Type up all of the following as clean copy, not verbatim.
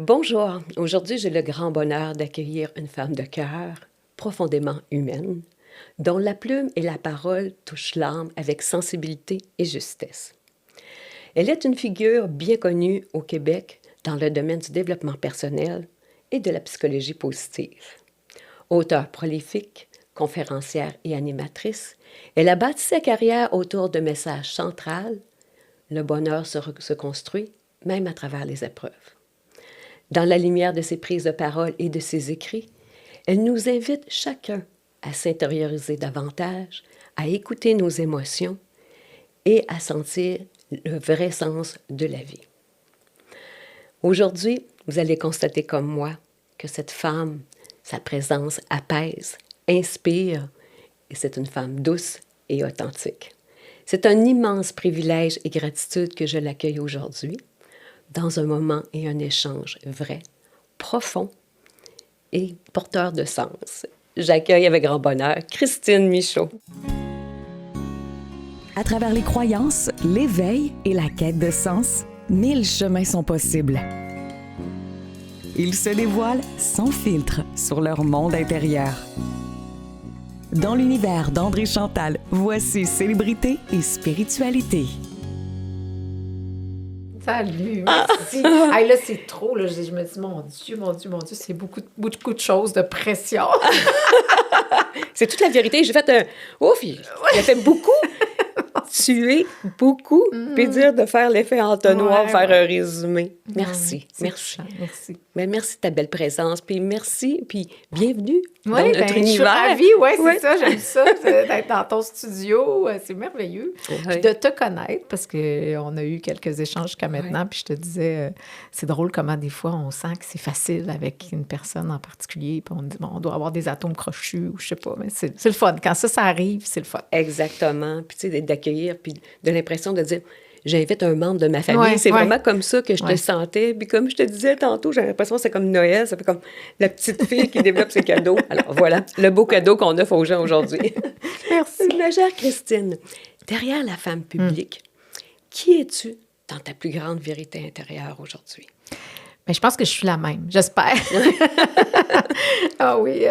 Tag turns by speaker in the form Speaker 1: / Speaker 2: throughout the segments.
Speaker 1: Bonjour, aujourd'hui j'ai le grand bonheur d'accueillir une femme de cœur, profondément humaine, dont la plume et la parole touchent l'âme avec sensibilité et justesse. Elle est une figure bien connue au Québec dans le domaine du développement personnel et de la psychologie positive. Auteure prolifique, conférencière et animatrice, elle a bâti sa carrière autour de messages centrales. Le bonheur se construit même à travers les épreuves. Dans la lumière de ses prises de parole et de ses écrits, elle nous invite chacun à s'intérioriser davantage, à écouter nos émotions et à sentir le vrai sens de la vie. Aujourd'hui, vous allez constater comme moi que cette femme, sa présence apaise, inspire, et c'est une femme douce et authentique. C'est un immense privilège et gratitude que je l'accueille aujourd'hui, dans un moment et un échange vrai, profond et porteur de sens. J'accueille avec grand bonheur Christine Michaud.
Speaker 2: À travers les croyances, l'éveil et la quête de sens, 1000 chemins sont possibles. Ils se dévoilent sans filtre sur leur monde intérieur. Dans l'univers d'André Chantal, voici Célébrité et spiritualité.
Speaker 3: Salut, merci. Hey, là, c'est trop. Là. Je me dis, mon Dieu, c'est beaucoup de choses, de pression.
Speaker 1: C'est toute la vérité. J'ai fait un... Ouf, il a fait beaucoup. Tuer beaucoup, puis dire de faire l'effet entonnoir, faire un résumé. Merci, merci.
Speaker 3: Merci.
Speaker 1: Mais merci de ta belle présence, puis merci, puis bienvenue dans
Speaker 3: Oui,
Speaker 1: notre univers.
Speaker 3: Je suis ravie, c'est ça, j'aime ça, d'être dans ton studio, c'est merveilleux. Puis de te connaître, parce qu'on a eu quelques échanges jusqu'à maintenant, puis je te disais, c'est drôle comment des fois on sent que c'est facile avec une personne en particulier, puis on dit, bon, on doit avoir des atomes crochus, ou je sais pas, mais c'est le fun. Quand ça arrive, c'est le fun.
Speaker 1: Exactement, puis tu sais, d'accueillir, puis de l'impression de dire... J'invite un membre de ma famille. C'est vraiment comme ça que je te sentais. Puis comme je te disais tantôt, j'ai l'impression que c'est comme Noël. Ça fait comme la petite fille qui développe ses cadeaux. Alors voilà, le beau cadeau qu'on offre aux gens aujourd'hui.
Speaker 3: Merci.
Speaker 1: Ma chère Christine, derrière la femme publique, qui es-tu dans ta plus grande vérité intérieure aujourd'hui?
Speaker 3: Mais je pense que je suis la même, j'espère. Ah oui,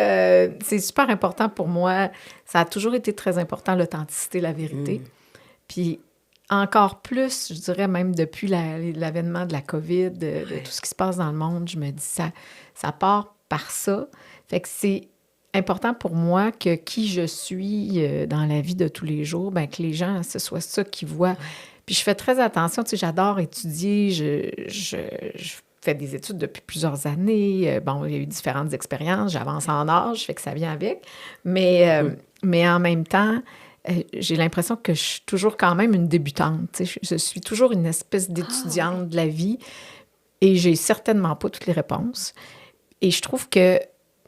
Speaker 3: c'est super important pour moi. Ça a toujours été très important, l'authenticité, la vérité. Puis encore plus, je dirais même depuis l'avènement de la COVID, de tout ce qui se passe dans le monde, je me dis ça part par ça. Fait que c'est important pour moi que qui je suis dans la vie de tous les jours, bien, que les gens, ce soit ça qu'ils voient. Puis je fais très attention, tu sais, j'adore étudier, je fais des études depuis plusieurs années. Bon, il y a eu différentes expériences, j'avance en âge, fait que ça vient avec. Mais en même temps, j'ai l'impression que je suis toujours quand même une débutante. Tu sais, je suis toujours une espèce d'étudiante de la vie et j'ai certainement pas toutes les réponses. Et je trouve que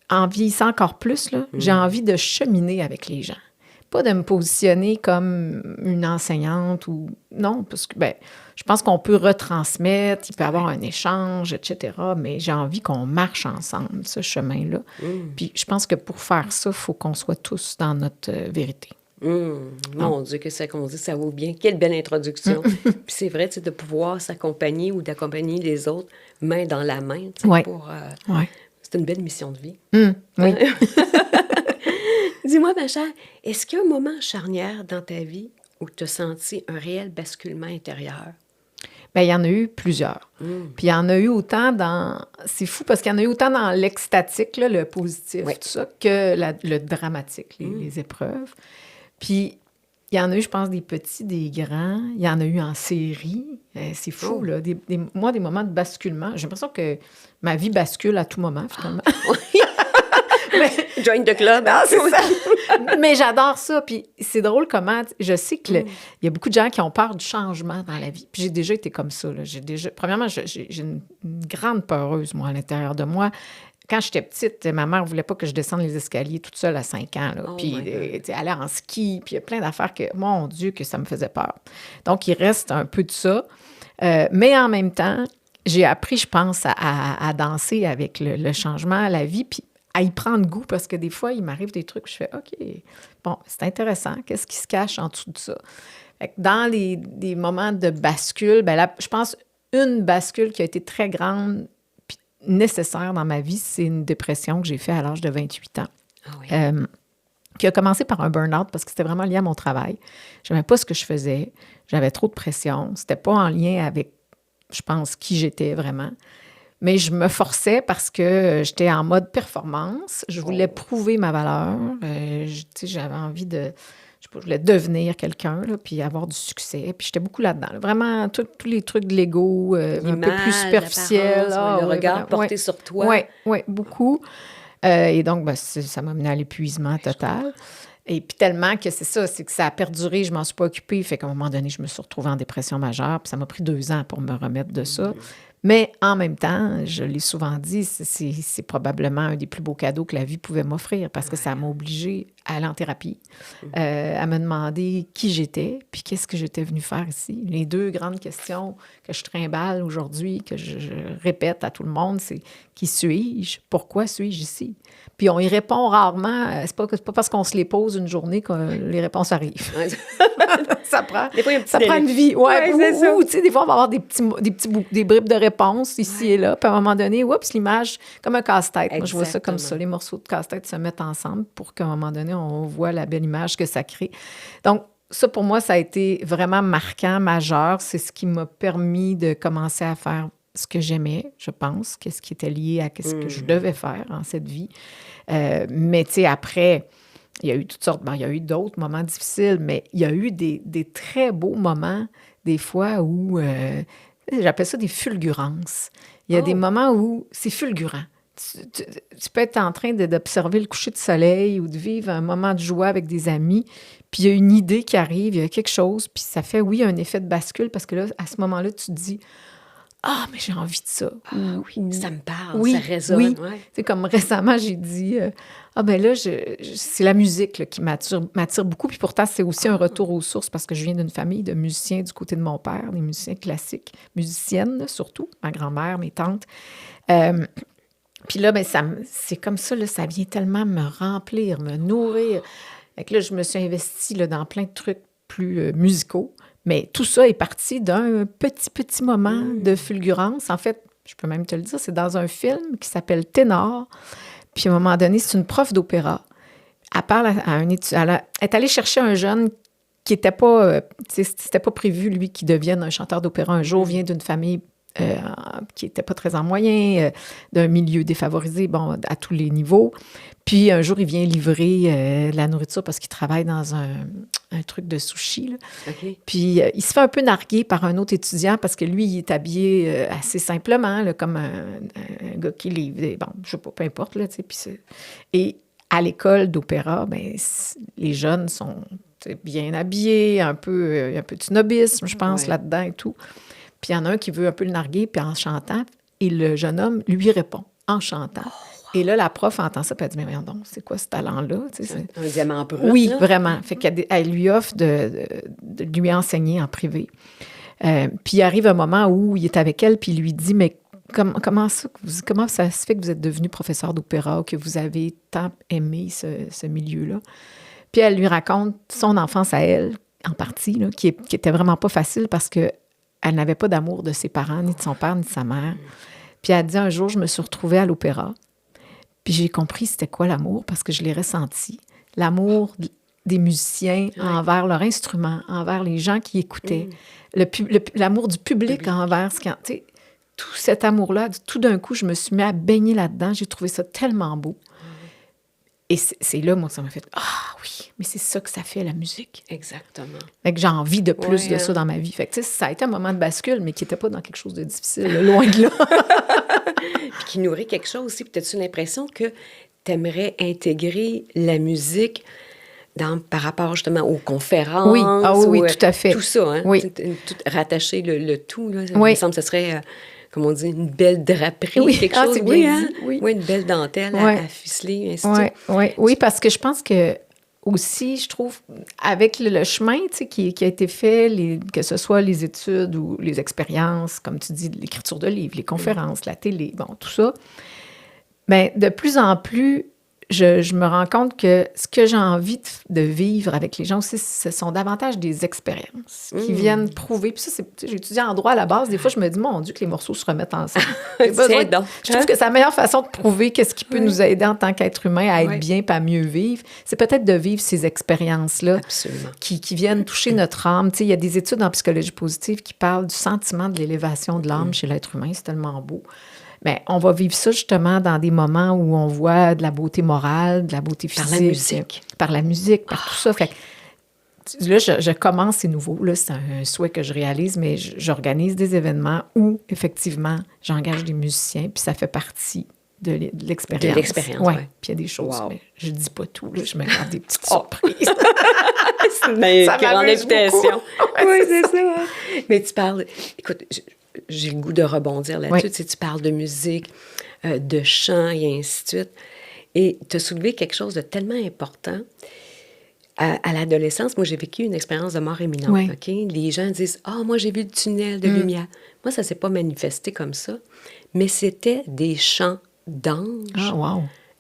Speaker 3: en vieillissant encore plus, là, j'ai envie de cheminer avec les gens. Pas de me positionner comme une enseignante ou... Non, parce que je pense qu'on peut retransmettre, il peut y avoir un échange, etc., mais j'ai envie qu'on marche ensemble, ce chemin-là. Puis je pense que pour faire ça, il faut qu'on soit tous dans notre vérité.
Speaker 1: Mon Dieu, que ça qu'on dit, ça vaut bien. Quelle belle introduction. Puis c'est vrai, tu sais, de pouvoir s'accompagner ou d'accompagner les autres main dans la main, tu sais, pour... C'est une belle mission de vie.
Speaker 3: Oui.
Speaker 1: Dis-moi, ma chère, est-ce qu'il y a un moment charnière dans ta vie où tu as senti un réel basculement intérieur?
Speaker 3: Bien, il y en a eu plusieurs. Puis il y en a eu autant dans... C'est fou parce qu'il y en a eu autant dans l'extatique, là, le positif, tout ça, que le dramatique, les épreuves. Puis il y en a eu, je pense, des petits, des grands. Il y en a eu en série. C'est fou, là. Moi, des moments de basculement. J'ai l'impression que ma vie bascule à tout moment, finalement.
Speaker 1: Join the club.
Speaker 3: Non, c'est ça. Mais j'adore ça. Puis c'est drôle comment... Je sais qu'il y a beaucoup de gens qui ont peur du changement dans la vie. Puis j'ai déjà été comme ça. Là. Premièrement, j'ai une grande peureuse, moi, à l'intérieur de moi. Quand j'étais petite, ma mère ne voulait pas que je descende les escaliers toute seule à 5 ans. Là. Puis aller en ski, puis il y a plein d'affaires que, mon Dieu, que ça me faisait peur. Donc, il reste un peu de ça. Mais en même temps, j'ai appris, je pense, à danser avec le changement, la vie, puis à y prendre goût, parce que des fois, il m'arrive des trucs, je fais, OK, bon, c'est intéressant, qu'est-ce qui se cache en dessous de ça? Fait que dans des moments de bascule, là, je pense, une bascule qui a été très grande, puis nécessaire dans ma vie, c'est une dépression que j'ai faite à l'âge de 28 ans.
Speaker 1: Ah oui.
Speaker 3: Qui a commencé par un burn-out parce que c'était vraiment lié à mon travail. Je n'aimais pas ce que je faisais. J'avais trop de pression. C'était pas en lien avec, je pense, qui j'étais vraiment. Mais je me forçais parce que j'étais en mode performance. Je voulais prouver ma valeur. J'avais envie de... Je sais pas, je voulais devenir quelqu'un, là, puis avoir du succès. Puis j'étais beaucoup là-dedans. Là. Vraiment, tous les trucs de l'ego, un peu plus superficiels.
Speaker 1: Le regard porté sur toi.
Speaker 3: Oui, beaucoup. Et donc, ça m'a mené à l'épuisement total. Et puis tellement que c'est que ça a perduré, je m'en suis pas occupée. Fait qu'à un moment donné, je me suis retrouvée en dépression majeure. Puis ça m'a pris 2 ans pour me remettre de ça. Mais en même temps, je l'ai souvent dit, c'est probablement un des plus beaux cadeaux que la vie pouvait m'offrir parce que ça m'a obligée à aller en thérapie, à me demander qui j'étais, puis qu'est-ce que j'étais venue faire ici. Les 2 grandes questions que je trimballe aujourd'hui, que je répète à tout le monde, c'est qui suis-je? Pourquoi suis-je ici? Puis on y répond rarement. C'est pas parce qu'on se les pose une journée que les réponses arrivent. Ouais. ça prend une vie. Ou, tu sais, des fois, on va avoir des bribes de réponses ici et là. Puis à un moment donné, oups, l'image, comme un casse-tête. Moi, je vois ça comme ça. Les morceaux de casse-tête se mettent ensemble pour qu'à un moment donné, on voit la belle image que ça crée. Donc, ça, pour moi, ça a été vraiment marquant, majeur. C'est ce qui m'a permis de commencer à faire ce que j'aimais, je pense, qu'est-ce qui était lié à ce que je devais faire en cette vie. Mais, tu sais, après, il y a eu toutes sortes... il y a eu d'autres moments difficiles, mais il y a eu des très beaux moments, des fois, où... j'appelle ça des fulgurances. Il y a des moments où c'est fulgurant. Tu peux être en train d'observer le coucher de soleil ou de vivre un moment de joie avec des amis, puis il y a une idée qui arrive, il y a quelque chose, puis ça fait, oui, un effet de bascule, parce que là, à ce moment-là, tu te dis... Ah, mais j'ai envie de ça.
Speaker 1: Oui, ça me parle, ça résonne.
Speaker 3: Oui, c'est comme récemment, j'ai dit, ben là, c'est la musique là, qui m'attire beaucoup. Puis pourtant, c'est aussi un retour aux sources parce que je viens d'une famille de musiciens du côté de mon père, des musiciens classiques, musiciennes là, surtout, ma grand-mère, mes tantes. Puis là, ben, c'est comme ça, là, ça vient tellement me remplir, me nourrir. Fait que là, je me suis investie là, dans plein de trucs plus musicaux. Mais tout ça est parti d'un petit moment de fulgurance. En fait, je peux même te le dire, c'est dans un film qui s'appelle Ténor. Puis à un moment donné, c'est une prof d'opéra. Elle parle à un étudiant. Elle est allée chercher un jeune qui n'était pas... c'était pas prévu, lui, qu'il devienne un chanteur d'opéra un jour. Vient d'une famille qui n'était pas très en moyens, d'un milieu défavorisé, bon, à tous les niveaux. Puis un jour, il vient livrer de la nourriture parce qu'il travaille dans un truc de sushi. Là.
Speaker 1: Okay.
Speaker 3: Puis il se fait un peu narguer par un autre étudiant parce que lui, il est habillé assez simplement, là, comme un gars qui livre. Bon, je sais pas, peu importe. Là, et à l'école d'opéra, ben, les jeunes sont bien habillés, un peu de snobisme, je pense, là-dedans et tout. Puis il y en a un qui veut un peu le narguer, puis en chantant, et le jeune homme lui répond en chantant. Et là, la prof entend ça, puis elle dit, mais voyons donc, c'est quoi ce talent-là? C'est
Speaker 1: un diamant brut.
Speaker 3: Oui,
Speaker 1: là.
Speaker 3: vraiment. Fait qu'elle lui offre de lui enseigner en privé. Puis il arrive un moment où il est avec elle, puis il lui dit, mais comment ça se fait que vous êtes devenu professeur d'opéra ou que vous avez tant aimé ce milieu-là? Puis elle lui raconte son enfance à elle, en partie, là, qui était vraiment pas facile parce que elle n'avait pas d'amour de ses parents, ni de son père, ni de sa mère. Puis elle dit, un jour, je me suis retrouvée à l'opéra. Puis j'ai compris c'était quoi l'amour, parce que je l'ai ressenti. L'amour des musiciens envers leur instrument, envers les gens qui écoutaient. L'amour du public envers ce qu'il y a. Tout cet amour-là, tout d'un coup, je me suis mis à baigner là-dedans. J'ai trouvé ça tellement beau. Et c'est là, moi, que ça m'a fait « Ah oui, mais c'est ça que ça fait, la musique. »
Speaker 1: Exactement.
Speaker 3: Fait que j'ai envie de plus de ça dans ma vie. Fait que, ça a été un moment de bascule, mais qui n'était pas dans quelque chose de difficile, loin de là.
Speaker 1: Puis qui nourrit quelque chose aussi. Puis as-tu l'impression que tu aimerais intégrer la musique par rapport justement aux conférences?
Speaker 3: Oui, tout à fait.
Speaker 1: Tout ça, hein?
Speaker 3: Oui.
Speaker 1: Rattacher le tout, là. Ça
Speaker 3: me
Speaker 1: semble que ce serait... comme on dit, une belle draperie, quelque chose.
Speaker 3: C'est bien dit.
Speaker 1: Oui, une belle dentelle à ficeler, ainsi de suite.
Speaker 3: Oui, parce que je pense que aussi, je trouve, avec le chemin qui a été fait, que ce soit les études ou les expériences, comme tu dis, l'écriture de livres, les conférences, la télé, bon, tout ça, bien, de plus en plus, je me rends compte que ce que j'ai envie de vivre avec les gens aussi, ce sont davantage des expériences qui viennent prouver. Puis ça, j'ai étudié en droit à la base. Des fois, je me dis, mon Dieu, que les morceaux se remettent ensemble. Je trouve que c'est la meilleure façon de prouver qu'est-ce qui peut nous aider en tant qu'être humain à être bien et à mieux vivre. C'est peut-être de vivre ces expériences-là qui viennent toucher notre âme. Tu sais, il y a des études en psychologie positive qui parlent du sentiment de l'élévation de l'âme chez l'être humain. C'est tellement beau. Bien, on va vivre ça justement dans des moments où on voit de la beauté morale, de la beauté physique.
Speaker 1: Par la musique.
Speaker 3: Par la musique, par tout ça. Fait que, là, je commence, c'est nouveau. Là, c'est un souhait que je réalise, mais j'organise des événements où, effectivement, j'engage des musiciens, puis ça fait partie de l'expérience.
Speaker 1: De l'expérience,
Speaker 3: oui. Puis il y a des choses, mais je dis pas tout. Là, je me garde des petites surprises.
Speaker 1: C'est une grande invitation.
Speaker 3: Oui,
Speaker 1: c'est ça. Mais tu parles... Écoute... J'ai le goût de rebondir là-dessus. Tu sais, tu parles de musique, de chant et ainsi de suite. Et tu as soulevé quelque chose de tellement important. À l'adolescence, moi, j'ai vécu une expérience de mort imminente. OK? Les gens disent « Ah, moi, j'ai vu le tunnel de lumière. » Moi, ça ne s'est pas manifesté comme ça. Mais c'était des chants d'anges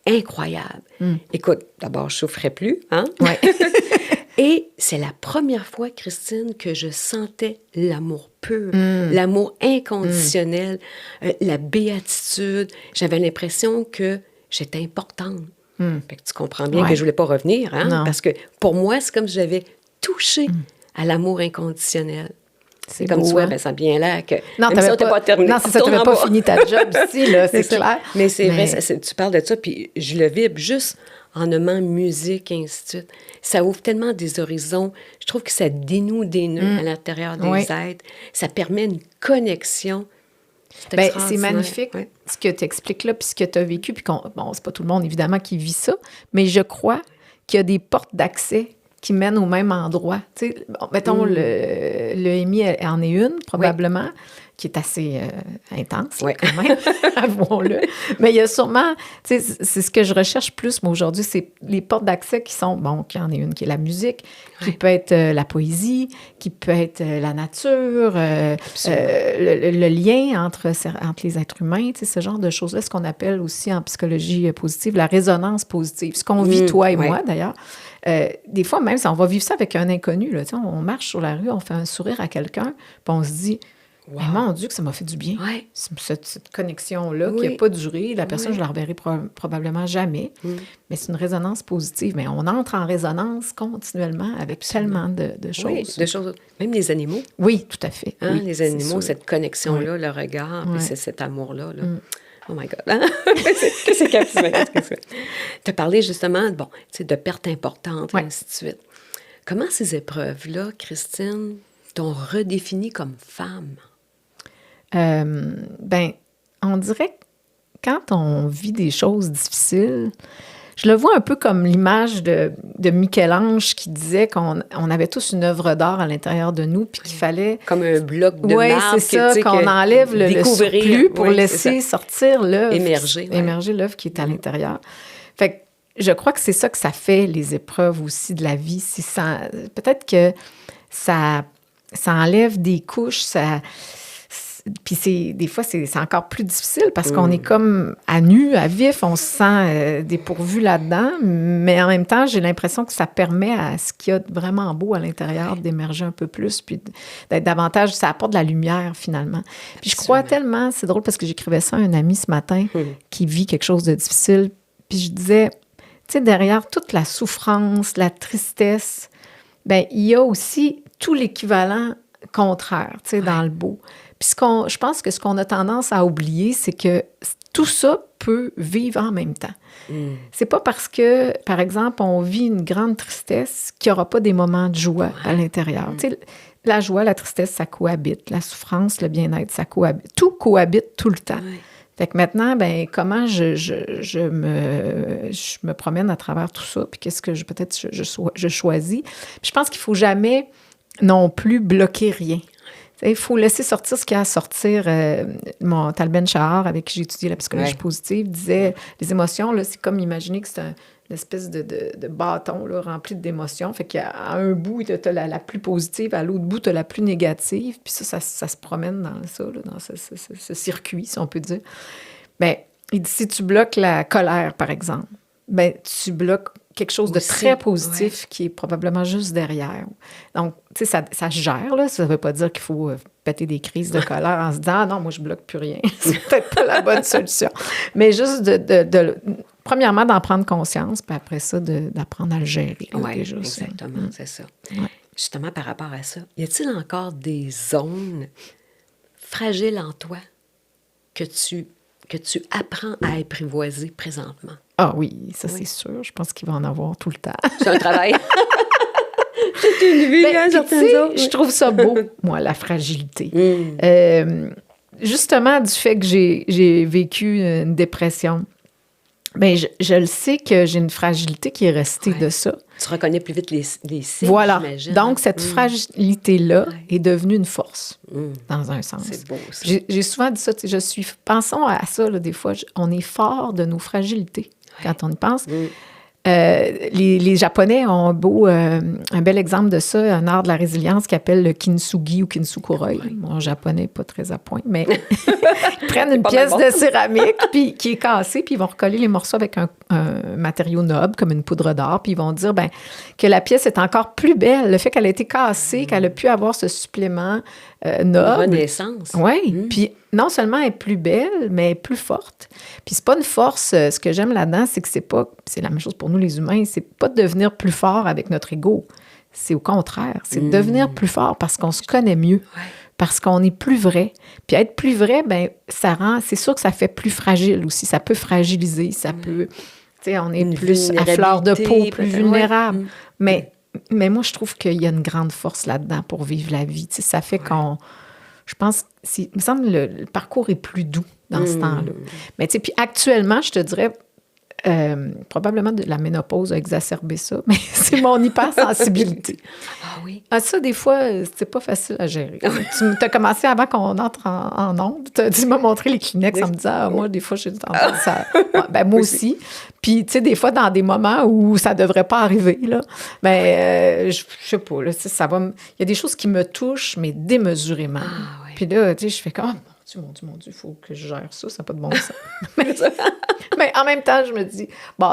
Speaker 1: incroyables. Écoute, d'abord, je ne souffrais plus. Hein?
Speaker 3: Ouais.
Speaker 1: Et c'est la première fois, Christine, que je sentais l'amour pur, l'amour inconditionnel, la béatitude. J'avais l'impression que j'étais importante. Fait que tu comprends bien que je ne voulais pas revenir, hein? Parce que pour moi, c'est comme si j'avais touché à l'amour inconditionnel. C'est comme beau, tu vois, ben, ça a bien l'air que...
Speaker 3: Non, tu n'avais pas terminé. Non, c'est ça, tu n'avais pas fini ta job ici, là, c'est clair.
Speaker 1: Mais c'est vrai, tu parles de ça, puis je le vibre juste en nommant musique, et ainsi de suite. Ça ouvre tellement des horizons. Je trouve que ça dénoue des nœuds à l'intérieur des êtres. Ça permet une connexion.
Speaker 3: C'est magnifique ce que tu expliques là, puis ce que tu as vécu. Puis bon, c'est pas tout le monde, évidemment, qui vit ça, mais je crois qu'il y a des portes d'accès qui mènent au même endroit. Tu sais, bon, mettons, le EMI en est une, probablement, qui est assez intense, quand même, avouons-le. Mais il y a sûrement, tu sais, c'est ce que je recherche plus, moi, aujourd'hui, c'est les portes d'accès qui sont, bon, qui en est une, qui est la musique, qui peut être la poésie, qui peut être la nature, le lien entre les êtres humains, tu sais, ce genre de choses-là, ce qu'on appelle aussi en psychologie positive la résonance positive. Ce qu'on vit, toi et moi, d'ailleurs. Des fois, même, on va vivre ça avec un inconnu. Là, on marche sur la rue, on fait un sourire à quelqu'un, puis on se dit « Mais mon Dieu, que ça m'a fait du bien. Ouais. » Cette connexion-là qui n'a pas duré, la personne, je la reverrai probablement jamais, mais c'est une résonance positive. Mais on entre en résonance continuellement avec tellement de choses.
Speaker 1: Oui, de choses. Même les animaux.
Speaker 3: Oui, tout à fait.
Speaker 1: Hein, les animaux, cette connexion-là, le regard, puis c'est cet amour-là. Là. Oh my God! Hein? c'est captivant. Tu as parlé justement de pertes importantes, et ainsi de suite. Comment ces épreuves-là, Christine, t'ont redéfinie comme femme?
Speaker 3: On dirait que quand on vit des choses difficiles, je le vois un peu comme l'image de Michel-Ange qui disait qu'on avait tous une œuvre d'art à l'intérieur de nous, puis qu'il fallait...
Speaker 1: Comme un bloc de marbre.
Speaker 3: Oui, c'est ça, qu'on enlève le surplus pour laisser sortir l'œuvre. Émerger l'œuvre qui est à l'intérieur. Fait que je crois que c'est ça que ça fait, les épreuves aussi de la vie. Peut-être que ça enlève des couches, puis des fois, c'est encore plus difficile parce qu'on est comme à nu, à vif, on se sent dépourvu là-dedans, mais en même temps, j'ai l'impression que ça permet à ce qu'il y a de vraiment beau à l'intérieur d'émerger un peu plus, puis d'être davantage, ça apporte de la lumière finalement. Puis je crois tellement, c'est drôle parce que j'écrivais ça à un ami ce matin qui vit quelque chose de difficile, puis je disais, tu sais, derrière toute la souffrance, la tristesse, bien, il y a aussi tout l'équivalent contraire, tu sais, dans le beau. Puis je pense que ce qu'on a tendance à oublier, c'est que tout ça peut vivre en même temps. C'est pas parce que, par exemple, on vit une grande tristesse qu'il n'y aura pas des moments de joie à l'intérieur. Tu sais, la joie, la tristesse, ça cohabite. La souffrance, le bien-être, ça cohabite. Tout cohabite tout le temps. Fait que maintenant, ben comment je me promène à travers tout ça, puis qu'est-ce que je choisis. Puis je pense qu'il ne faut jamais non plus bloquer rien. Il faut laisser sortir ce qu'il y a à sortir. Mon Tal Ben-Shahar, avec qui j'ai étudié la psychologie positive, disait les émotions, là, c'est comme imaginer que c'est une espèce de bâton là, rempli d'émotions. Fait qu'à un bout, tu as la plus positive, à l'autre bout, tu as la plus négative. Puis ça se promène dans ça, là, dans ce circuit, si on peut dire. Bien, il dit, si tu bloques la colère, par exemple, ben tu bloques quelque chose de
Speaker 1: Aussi,
Speaker 3: très positif qui est probablement juste derrière. Donc, tu sais, ça se gère, là. Ça ne veut pas dire qu'il faut péter des crises de colère en se disant « Ah non, moi, je bloque plus rien. » C'est peut-être pas la bonne solution. Mais juste premièrement, d'en prendre conscience, puis après ça, d'apprendre à le gérer.
Speaker 1: Oui,
Speaker 3: déjà,
Speaker 1: exactement, c'est ça.
Speaker 3: Ouais.
Speaker 1: Justement, par rapport à ça, y a-t-il encore des zones fragiles en toi que tu apprends à apprivoiser présentement?
Speaker 3: Ah oui, ça c'est sûr. Je pense qu'il va en avoir tout le temps.
Speaker 1: C'est un travail. C'est une vie,
Speaker 3: Ben,
Speaker 1: hein,
Speaker 3: puis,
Speaker 1: certaines
Speaker 3: tu sais,
Speaker 1: autres.
Speaker 3: je trouve ça beau, moi, la fragilité. Justement, du fait que j'ai vécu une dépression, ben, je le sais que j'ai une fragilité qui est restée de ça.
Speaker 1: Tu reconnais plus vite les signes,
Speaker 3: Voilà.
Speaker 1: j'imagine.
Speaker 3: Donc, cette fragilité-là
Speaker 1: Ouais.
Speaker 3: est devenue une force, dans un sens.
Speaker 1: C'est beau, ça.
Speaker 3: J'ai souvent dit ça, tu sais, pensons à ça, là, des fois, on est fort de nos fragilités quand on y pense. Les Japonais ont un bel exemple de ça, un art de la résilience qui appelle le kintsugi ou kintsukuroi. Mon japonais n'est pas très à point, mais ils prennent une pièce de céramique puis, qui est cassée, puis ils vont recoller les morceaux avec un matériau noble, comme une poudre d'or, puis ils vont dire que la pièce est encore plus belle. Le fait qu'elle a été cassée, qu'elle a pu avoir ce supplément noble.
Speaker 1: Renaissance.
Speaker 3: Oui, puis non seulement elle est plus belle, mais elle est plus forte. Puis c'est pas une force, ce que j'aime là-dedans, c'est que c'est la même chose pour nous les humains, c'est pas de devenir plus fort avec notre ego. C'est au contraire, c'est de devenir plus fort parce qu'on se connaît mieux, parce qu'on est plus vrai. Puis être plus vrai, ben c'est sûr que ça fait plus fragile aussi, ça peut fragiliser, ça peut, tu sais, on est plus à fleur de peau, plus vulnérable. Mais moi, je trouve qu'il y a une grande force là-dedans pour vivre la vie. Tu sais, ça fait je pense, il me semble que le parcours est plus doux dans ce temps-là. Mais tu sais, puis actuellement, je te dirais, probablement la ménopause a exacerbé ça, mais c'est mon hypersensibilité.
Speaker 1: Ah oui?
Speaker 3: Ah, ça, des fois, c'est pas facile à gérer. Tu as commencé avant qu'on entre en onde. Tu m'as montré les Kleenex en me disant, moi, des fois, j'ai tendance à... Ouais, ben, moi aussi. Puis, tu sais, des fois, dans des moments où ça devrait pas arriver, là, ben, je sais pas, là, ça va... Il y a des choses qui me touchent, mais démesurément.
Speaker 1: Ah, ouais.
Speaker 3: Puis là, tu sais, je fais comme, mon Dieu, il faut que je gère ça, ça n'a pas de bon sens. Mais en même temps, je me dis,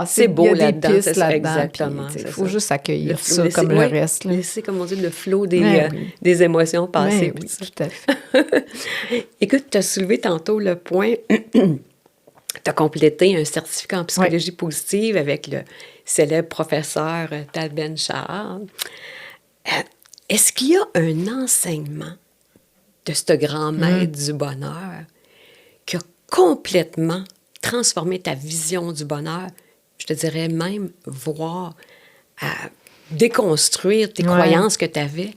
Speaker 1: c'est beau
Speaker 3: il y a des
Speaker 1: là-dedans,
Speaker 3: pistes là-dedans.
Speaker 1: exactement.
Speaker 3: Il faut juste accueillir ça
Speaker 1: laisser,
Speaker 3: comme le reste. Là.
Speaker 1: Laisser, comme on dit, le flot des émotions passer.
Speaker 3: Oui, tout à fait.
Speaker 1: Écoute, tu as soulevé tantôt le point, tu as complété un certificat en psychologie positive avec le célèbre professeur Tal Ben-Shahar. Est-ce qu'il y a un enseignement de ce grand maître du bonheur qui a complètement transformé ta vision du bonheur, je te dirais même voir à déconstruire tes croyances que tu avais?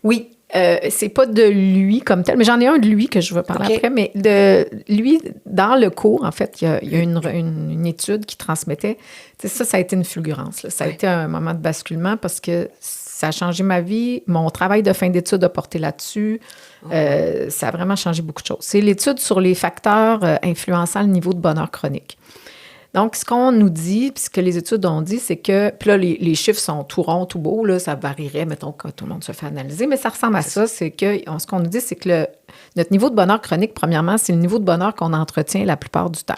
Speaker 3: Oui, c'est pas de lui comme tel, mais j'en ai un de lui que je veux parler après, mais de lui, dans le cours, en fait, il y a une étude qui transmettait, ça a été une fulgurance, là. Ça a été un moment de basculement parce que ça a changé ma vie. Mon travail de fin d'études a porté là-dessus. Ça a vraiment changé beaucoup de choses. C'est l'étude sur les facteurs influençant le niveau de bonheur chronique. Donc, ce qu'on nous dit, puis ce que les études ont dit, c'est que... Puis là, les chiffres sont tout ronds, tout beaux, là, ça varierait, mettons, quand tout le monde se fait analyser, mais ça ressemble à ça. C'est que ce qu'on nous dit, c'est que notre niveau de bonheur chronique, premièrement, c'est le niveau de bonheur qu'on entretient la plupart du temps,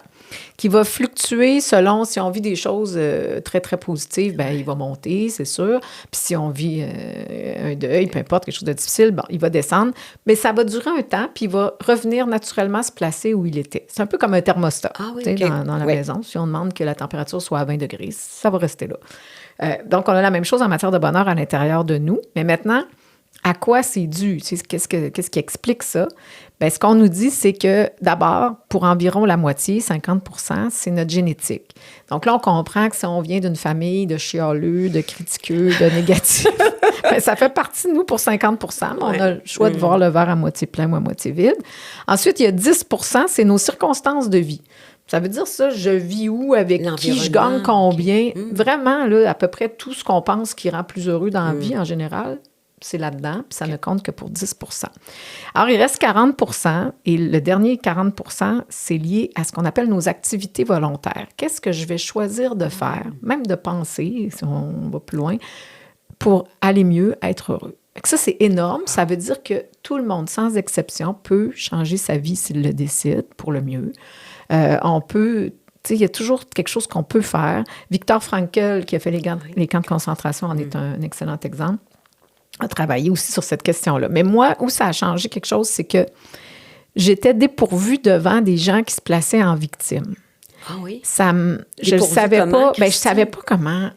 Speaker 3: qui va fluctuer selon si on vit des choses très, très positives, bien, il va monter, c'est sûr. Puis si on vit un deuil, peu importe, quelque chose de difficile, bon, il va descendre. Mais ça va durer un temps, puis il va revenir naturellement se placer où il était. C'est un peu comme un thermostat dans la maison. Si on demande que la température soit à 20 degrés, ça va rester là. Donc, on a la même chose en matière de bonheur à l'intérieur de nous. Mais maintenant, à quoi c'est dû? Qu'est-ce qui explique ça? Bien, ce qu'on nous dit, c'est que d'abord, pour environ la moitié, 50%, c'est notre génétique. Donc là, on comprend que si on vient d'une famille de chialeux, de critiqueux, de négatifs, bien, ça fait partie de nous pour 50%. Mais on a le choix de voir le verre à moitié plein ou à moitié vide. Ensuite, il y a 10%, c'est nos circonstances de vie. Ça veut dire ça, je vis où, avec qui je gagne combien. Vraiment, là, à peu près tout ce qu'on pense qui rend plus heureux dans la vie en général, c'est là-dedans, puis ça ne compte que pour 10%. Alors, il reste 40%, et le dernier 40%, c'est lié à ce qu'on appelle nos activités volontaires. Qu'est-ce que je vais choisir de faire, même de penser, si on va plus loin, pour aller mieux, être heureux? Ça, c'est énorme. Ça veut dire que tout le monde, sans exception, peut changer sa vie s'il le décide, pour le mieux. On peut Il y a toujours quelque chose qu'on peut faire. Viktor Frankl, qui a fait les camps de concentration, en est un excellent exemple, a travaillé aussi sur cette question-là. Mais moi, où ça a changé quelque chose, c'est que j'étais dépourvue devant des gens qui se plaçaient en victimes.
Speaker 1: Ah oui?
Speaker 3: Je ne savais pas. Je savais pas comment.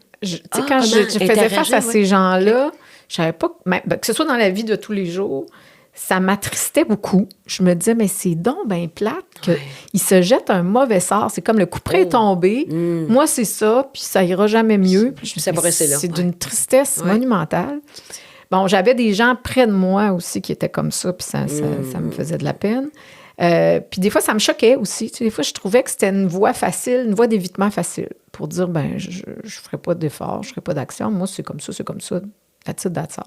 Speaker 3: Quand je faisais face à ces gens-là, je savais pas. Que ce soit dans la vie de tous les jours, ça m'attristait beaucoup. Je me disais, mais c'est donc bien plate qu'il se jette un mauvais sort. C'est comme le couperet est tombé. Moi, c'est ça, puis ça ira jamais mieux. Puis
Speaker 1: ça va rester là.
Speaker 3: C'est d'une tristesse monumentale. Bon, j'avais des gens près de moi aussi qui étaient comme ça, puis ça me faisait de la peine. Puis des fois, ça me choquait aussi. Des fois, je trouvais que c'était une voie facile, une voie d'évitement facile pour dire, je ferai pas d'effort, je ferai pas d'action. Moi, c'est comme ça. That's all.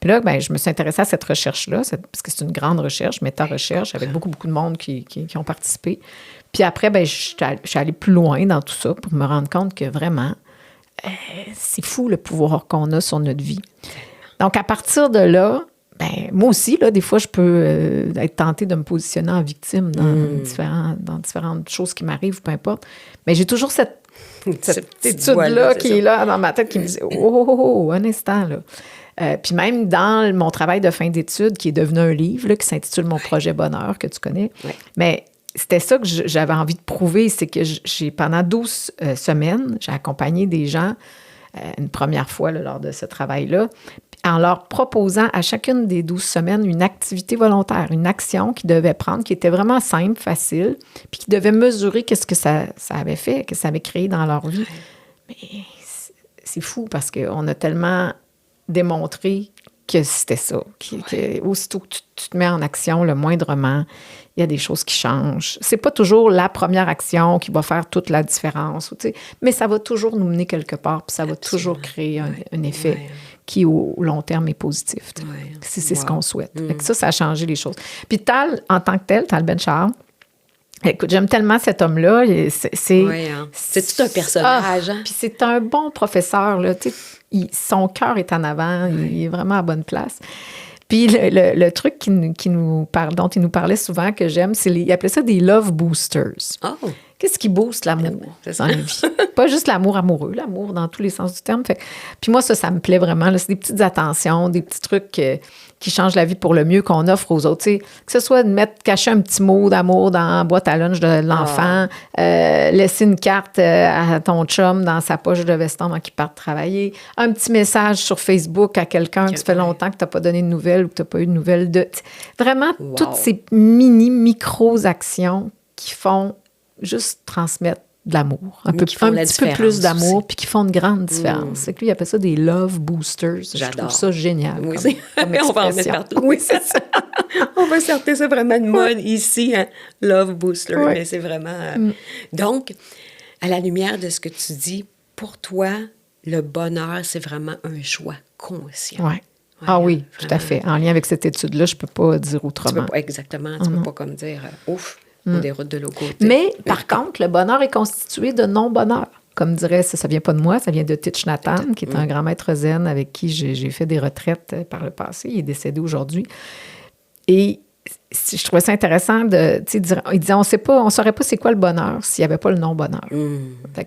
Speaker 3: Puis là, je me suis intéressée à cette recherche-là, parce que c'est une grande recherche, méta-recherche, avec beaucoup de monde qui ont participé. Puis après, je suis allée plus loin dans tout ça pour me rendre compte que vraiment, c'est fou le pouvoir qu'on a sur notre vie. Donc, à partir de là, moi aussi, là, des fois, je peux être tentée de me positionner en victime dans différentes choses qui m'arrivent, peu importe. Mais j'ai toujours cette étude-là qui est là dans ma tête, qui me dit « Oh, un instant, là ». Puis même dans mon travail de fin d'études, qui est devenu un livre, là, qui s'intitule « Mon projet bonheur », que tu connais, mais c'était ça que j'avais envie de prouver, c'est que pendant 12 semaines, j'ai accompagné des gens, une première fois là, lors de ce travail-là, en leur proposant à chacune des 12 semaines une activité volontaire, une action qu'ils devaient prendre, qui était vraiment simple, facile, puis qu'ils devaient mesurer qu'est-ce que ça avait fait, que ça avait créé dans leur vie. Mais c'est fou parce qu'on a tellement démontré que c'était ça. Aussitôt que tu te mets en action, le moindrement, il y a des choses qui changent. C'est pas toujours la première action qui va faire toute la différence, mais ça va toujours nous mener quelque part, puis ça va toujours créer un effet qui, au long terme, est positif. C'est ce qu'on souhaite. Fait que ça a changé les choses. Puis Tal, en tant que tel, Tal Ben-Shahar, écoute, j'aime tellement cet homme-là.
Speaker 1: C'est tout un personnage.
Speaker 3: Puis c'est un bon professeur, là, son cœur est en avant, il est vraiment à bonne place. Puis le truc dont il nous parlait souvent, que j'aime, c'est il appelait ça des love boosters.
Speaker 1: Oh.
Speaker 3: Qu'est-ce qui booste l'amour dans la vie? Pas juste l'amour amoureux, l'amour dans tous les sens du terme. Puis moi, ça me plaît vraiment. Là, c'est des petites attentions, des petits trucs qui changent la vie pour le mieux qu'on offre aux autres. Que ce soit de cacher un petit mot d'amour dans la boîte à lunch de l'enfant, laisser une carte à ton chum dans sa poche de veston avant qu'il parte travailler, un petit message sur Facebook à quelqu'un que ça fait longtemps que tu n'as pas donné de nouvelles ou que tu n'as pas eu de nouvelles de... Vraiment, toutes ces micro-actions qui font juste transmettre de l'amour, un petit peu plus d'amour, puis qui font une grande différence. C'est que lui, il appelle ça des love boosters. Je trouve ça génial.
Speaker 1: Oui, on va en mettre partout. Oui, c'est ça. On va sortir ça vraiment de mode ici, love booster, mais c'est vraiment... Donc, à la lumière de ce que tu dis, pour toi, le bonheur, c'est vraiment un choix conscient.
Speaker 3: Oui. Oui, tout à fait. En lien avec cette étude-là, je ne peux pas dire autrement.
Speaker 1: Exactement. Tu ne peux pas comme dire, ouf, on déroute de l'autre côté.
Speaker 3: Mais, par contre, le bonheur est constitué de non-bonheur. Comme dirait, ça ne vient pas de moi, ça vient de Thich Nhat Hanh, qui est un grand maître zen avec qui j'ai fait des retraites par le passé. Il est décédé aujourd'hui. Et je trouvais ça intéressant de dire, il disait, on ne saurait pas c'est quoi le bonheur s'il n'y avait pas le non-bonheur. Il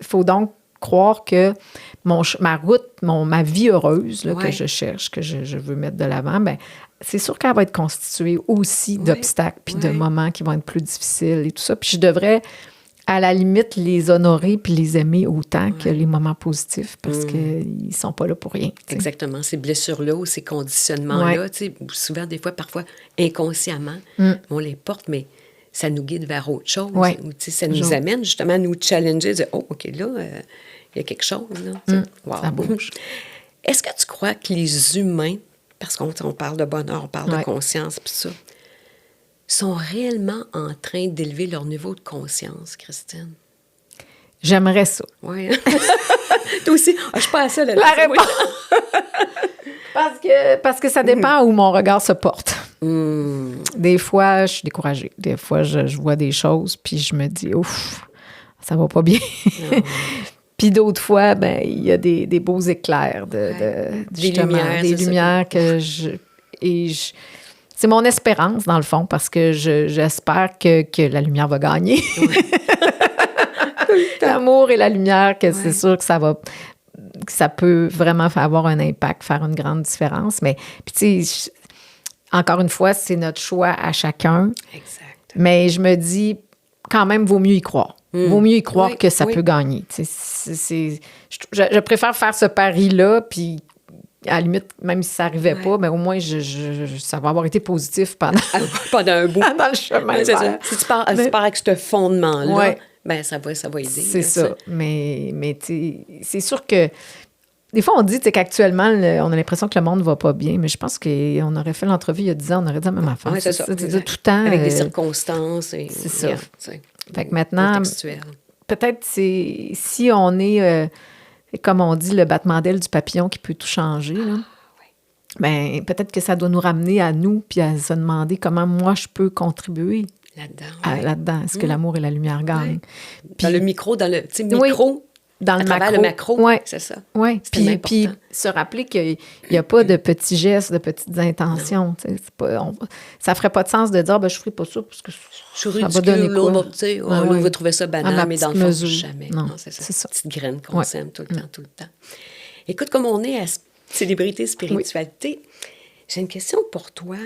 Speaker 3: faut donc croire que ma route, ma vie heureuse là, que je cherche, que je veux mettre de l'avant, c'est sûr qu'elle va être constituée aussi d'obstacles puis de moments qui vont être plus difficiles et tout ça. Puis je devrais, à la limite, les honorer puis les aimer autant que les moments positifs parce qu'ils ne sont pas là pour rien. T'sais.
Speaker 1: Exactement. Ces blessures-là ou ces conditionnements-là, souvent, des fois, parfois, inconsciemment, on les porte, mais ça nous guide vers autre chose. Ou, ça nous amène justement à nous challenger, dire « Oh, OK, là, il y a quelque chose. » Là,
Speaker 3: ça bouge.
Speaker 1: Est-ce que tu crois que les humains, parce qu'on parle de bonheur, on parle de conscience, puis ça, sont réellement en train d'élever leur niveau de conscience, Christine?
Speaker 3: J'aimerais ça.
Speaker 1: Oui. Toi aussi? Je suis pas à ça.
Speaker 3: La réponse! Parce que ça dépend où mon regard se porte. Des fois, je suis découragée. Des fois, je vois des choses, puis je me dis, ouf, ça va pas bien. Puis d'autres fois, il y a des beaux éclairs, des lumières que c'est mon espérance, dans le fond, parce que j'espère que la lumière va gagner. l'amour et la lumière, que c'est sûr que ça peut vraiment avoir un impact, faire une grande différence. Mais, puis tu sais, encore une fois, c'est notre choix à chacun.
Speaker 1: Exact.
Speaker 3: Mais je me dis, quand même, vaut mieux y croire. Vaut mieux y croire que ça peut gagner. Je préfère faire ce pari-là, puis à la limite, même si ça n'arrivait pas, mais au moins, ça va avoir été positif pendant
Speaker 1: un bout.
Speaker 3: Pendant le chemin.
Speaker 1: C'est ça. Si tu pars avec ce fondement-là,
Speaker 3: ben,
Speaker 1: ça va aider.
Speaker 3: C'est ça. Mais c'est sûr que des fois, on dit qu'actuellement, on a l'impression que le monde ne va pas bien, mais je pense qu'on aurait fait l'entrevue il y a 10 ans, on aurait dit la même affaire.
Speaker 1: Oui, c'est ça.
Speaker 3: Tout le temps.
Speaker 1: Avec des circonstances.
Speaker 3: C'est ça. Fait que maintenant, peut-être si on est, comme on dit, le battement d'aile du papillon qui peut tout changer, là, ben, peut-être que ça doit nous ramener à nous puis à se demander comment moi je peux contribuer là-dedans. Est-ce que l'amour et la lumière gagnent? Puis,
Speaker 1: dans le micro, dans le petit micro,
Speaker 3: dans
Speaker 1: à travers le macro, c'est ça.
Speaker 3: Oui, puis se rappeler qu'il n'y a pas de petits gestes, de petites intentions. Ça ne ferait pas de sens de dire je ne ferai pas ça parce que ça va donner quoi.
Speaker 1: On va trouver ça banal, mais dans le fond, jamais.
Speaker 3: Non,
Speaker 1: c'est
Speaker 3: ça.
Speaker 1: C'est petite graine qu'on sème tout le temps. Écoute, comme on est à célébrité, spiritualité, j'ai une question pour toi.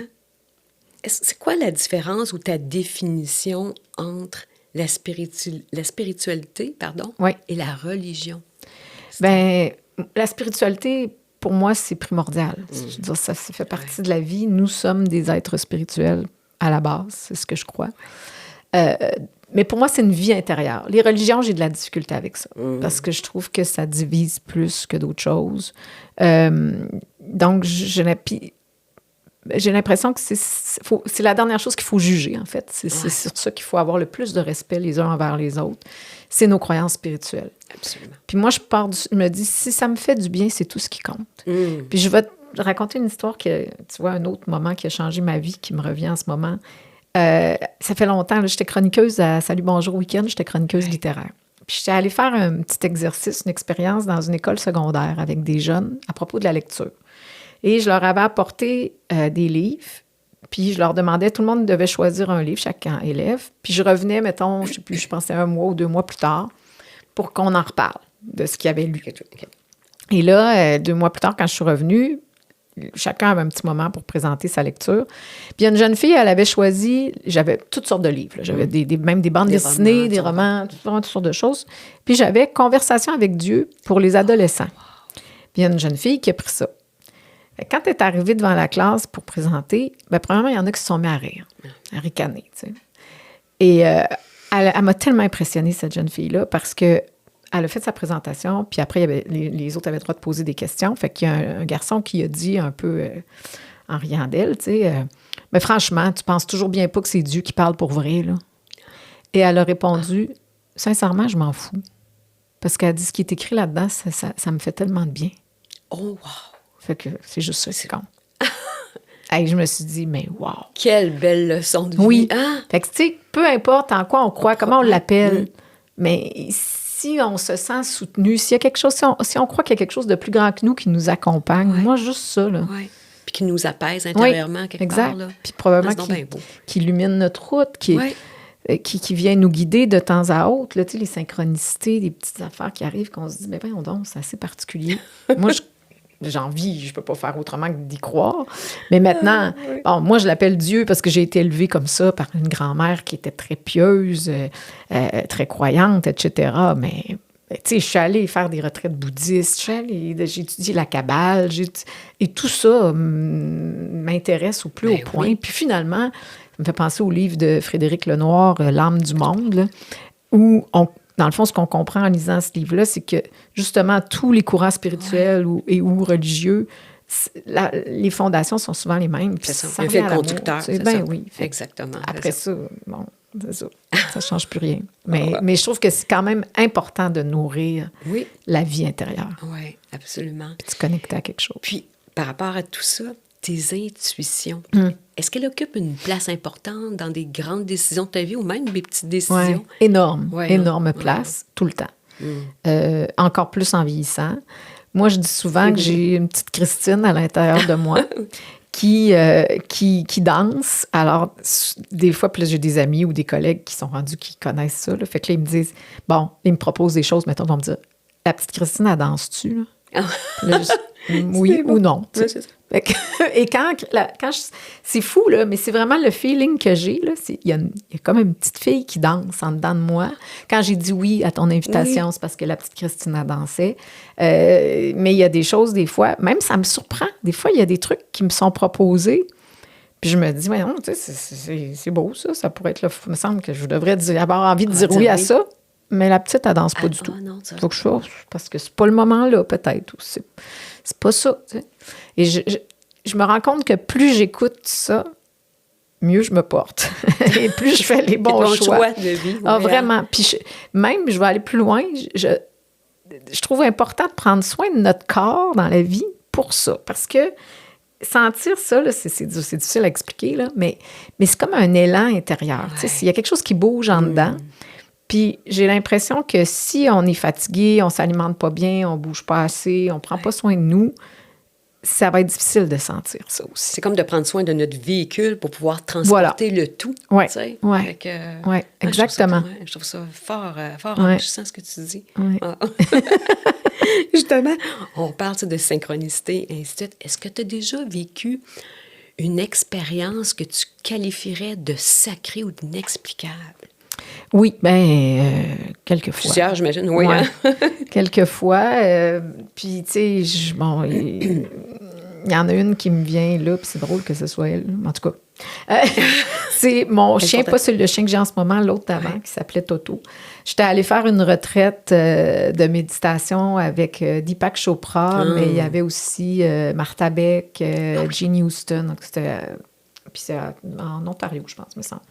Speaker 1: C'est quoi la différence ou ta définition entre la spiritualité et la religion?
Speaker 3: Bien, la spiritualité, pour moi, c'est primordial. Je veux dire, ça fait partie de la vie. Nous sommes des êtres spirituels à la base, c'est ce que je crois. Mais pour moi, c'est une vie intérieure. Les religions, j'ai de la difficulté avec ça, parce que je trouve que ça divise plus que d'autres choses. Donc, j'ai l'impression que c'est la dernière chose qu'il faut juger, en fait. C'est sur ça qu'il faut avoir le plus de respect les uns envers les autres. C'est nos croyances spirituelles.
Speaker 1: Absolument.
Speaker 3: Puis moi, je me dis, si ça me fait du bien, c'est tout ce qui compte. Puis je vais te raconter une histoire tu vois, un autre moment qui a changé ma vie, qui me revient en ce moment. Ça fait longtemps, là, j'étais chroniqueuse à Salut Bonjour Week-end, j'étais chroniqueuse littéraire. Puis j'étais allée faire un petit exercice, une expérience dans une école secondaire avec des jeunes à propos de la lecture. Et je leur avais apporté des livres, puis je leur demandais, tout le monde devait choisir un livre, chaque élève, puis je revenais, mettons, je sais plus, je pensais 1 mois ou 2 mois plus tard, pour qu'on en reparle de ce qu'ils avaient lu. Et là, 2 mois plus tard, quand je suis revenue, chacun avait un petit moment pour présenter sa lecture. Puis il y a une jeune fille, elle avait choisi, j'avais toutes sortes de livres, là. J'avais même des bandes dessinées, des romans, toutes sortes de choses. Puis j'avais Conversation avec Dieu pour les adolescents. Puis il y a une jeune fille qui a pris ça. Quand elle est arrivée devant la classe pour présenter, bien, premièrement, il y en a qui se sont mis à rire, à ricaner, tu sais. Et elle m'a tellement impressionnée, cette jeune fille-là, parce que elle a fait sa présentation, puis après, les autres avaient le droit de poser des questions. Fait qu'il y a un garçon qui a dit un peu en riant d'elle, tu sais, mais franchement, tu penses toujours bien pas que c'est Dieu qui parle pour vrai, là. Et elle a répondu, sincèrement, je m'en fous. Parce qu'elle dit, ce qui est écrit là-dedans, ça me fait tellement de bien.
Speaker 1: Oh, wow!
Speaker 3: Fait que c'est juste ça, c'est con. Et je me suis dit, mais wow!
Speaker 1: Quelle belle leçon de vie!
Speaker 3: Oui! Fait que, tu sais, peu importe en quoi on croit, comment on l'appelle, mais si on se sent soutenu, s'il y a quelque chose, si on croit qu'il y a quelque chose de plus grand que nous qui nous accompagne, moi, juste ça, là.
Speaker 1: Oui. Puis qui nous apaise intérieurement quelque part, là.
Speaker 3: Puis probablement qui illumine notre route, qui vient nous guider de temps à autre, là, tu sais, les synchronicités, des petites affaires qui arrivent, qu'on se dit, mais voyons donc, c'est assez particulier. Moi, j'ai envie, je peux pas faire autrement que d'y croire. Mais maintenant, bon, moi, je l'appelle Dieu parce que j'ai été élevée comme ça par une grand-mère qui était très pieuse, très croyante, etc. Mais, tu sais, je suis allée faire des retraites bouddhistes, j'ai étudié la Kabbale, et tout ça m'intéresse au plus haut point. Puis finalement, ça me fait penser au livre de Frédéric Lenoir, L'âme du monde, là, où dans le fond, ce qu'on comprend en lisant ce livre-là, c'est que, justement, tous les courants spirituels ou religieux, les fondations sont souvent les mêmes.
Speaker 1: C'est ça, un fil conducteur.
Speaker 3: C'est ça. Oui.
Speaker 1: Exactement.
Speaker 3: Après ça, bon, c'est ça. Ça ne change plus rien. Mais je trouve que c'est quand même important de nourrir la vie intérieure.
Speaker 1: Oui, absolument.
Speaker 3: Puis de se connecter à quelque chose.
Speaker 1: Puis, par rapport à tout ça, tes intuitions, est-ce qu'elles occupent une place importante dans des grandes décisions de ta vie ou même des petites décisions?
Speaker 3: Énorme place, tout le temps. Encore plus en vieillissant. Moi, je dis souvent que j'ai une petite Christine à l'intérieur de moi qui dansent. Alors, des fois, puis là, j'ai des amis ou des collègues qui sont rendus, qui connaissent ça. Là. Fait que là, ils me disent, bon, ils me proposent des choses, mettons, ils vont me dire, la petite Christine, elle danse-tu? Là? Là, oui ou non.
Speaker 1: Ouais, c'est ça.
Speaker 3: Et c'est fou, là, mais c'est vraiment le feeling que j'ai. Il y a comme une petite fille qui danse en dedans de moi. Quand j'ai dit oui à ton invitation, c'est parce que la petite Christina dansait. Mais il y a des choses, des fois, même ça me surprend. Des fois, il y a des trucs qui me sont proposés. Puis je me dis, non, tu sais, c'est beau, ça. Ça pourrait être là. Il me semble que je devrais avoir envie de dire oui à ça. Mais la petite, elle danse pas du tout.
Speaker 1: Non, ça.
Speaker 3: Faut que je fasse, parce que c'est pas le moment là, peut-être. Ou c'est pas ça, tu sais. Et je me rends compte que plus j'écoute ça, mieux je me porte. Et plus je fais les bons choix.
Speaker 1: De vie.
Speaker 3: Ah, vraiment. Puis même, je vais aller plus loin. Je trouve important de prendre soin de notre corps dans la vie pour ça. Parce que sentir ça, là, c'est difficile à expliquer, là, mais c'est comme un élan intérieur. Tu sais, s'il y a quelque chose qui bouge en dedans. Puis j'ai l'impression que si on est fatigué, on s'alimente pas bien, on bouge pas assez, on prend pas soin de nous, ça va être difficile de sentir ça aussi.
Speaker 1: C'est comme de prendre soin de notre véhicule pour pouvoir transporter le tout.
Speaker 3: Oui,
Speaker 1: exactement. Je trouve ça fort enrichissant ce que tu dis.
Speaker 3: Ouais.
Speaker 1: Ah. Justement, on parle de synchronicité, et ainsi de suite. Est-ce que tu as déjà vécu une expérience que tu qualifierais de sacrée ou d'inexplicable?
Speaker 3: Oui, quelquefois.
Speaker 1: Plusieurs, j'imagine, oui.
Speaker 3: Ouais.
Speaker 1: Hein?
Speaker 3: Quelquefois. Puis, tu sais, il y en a une qui me vient là, puis c'est drôle que ce soit elle. En tout cas, c'est mon chien, pas celui le chien que j'ai en ce moment, l'autre d'avant, qui s'appelait Toto. J'étais allée faire une retraite de méditation avec Deepak Chopra, mais il y avait aussi Martha Beck, Jeannie Houston. Donc puis c'est en Ontario, je pense, me semble.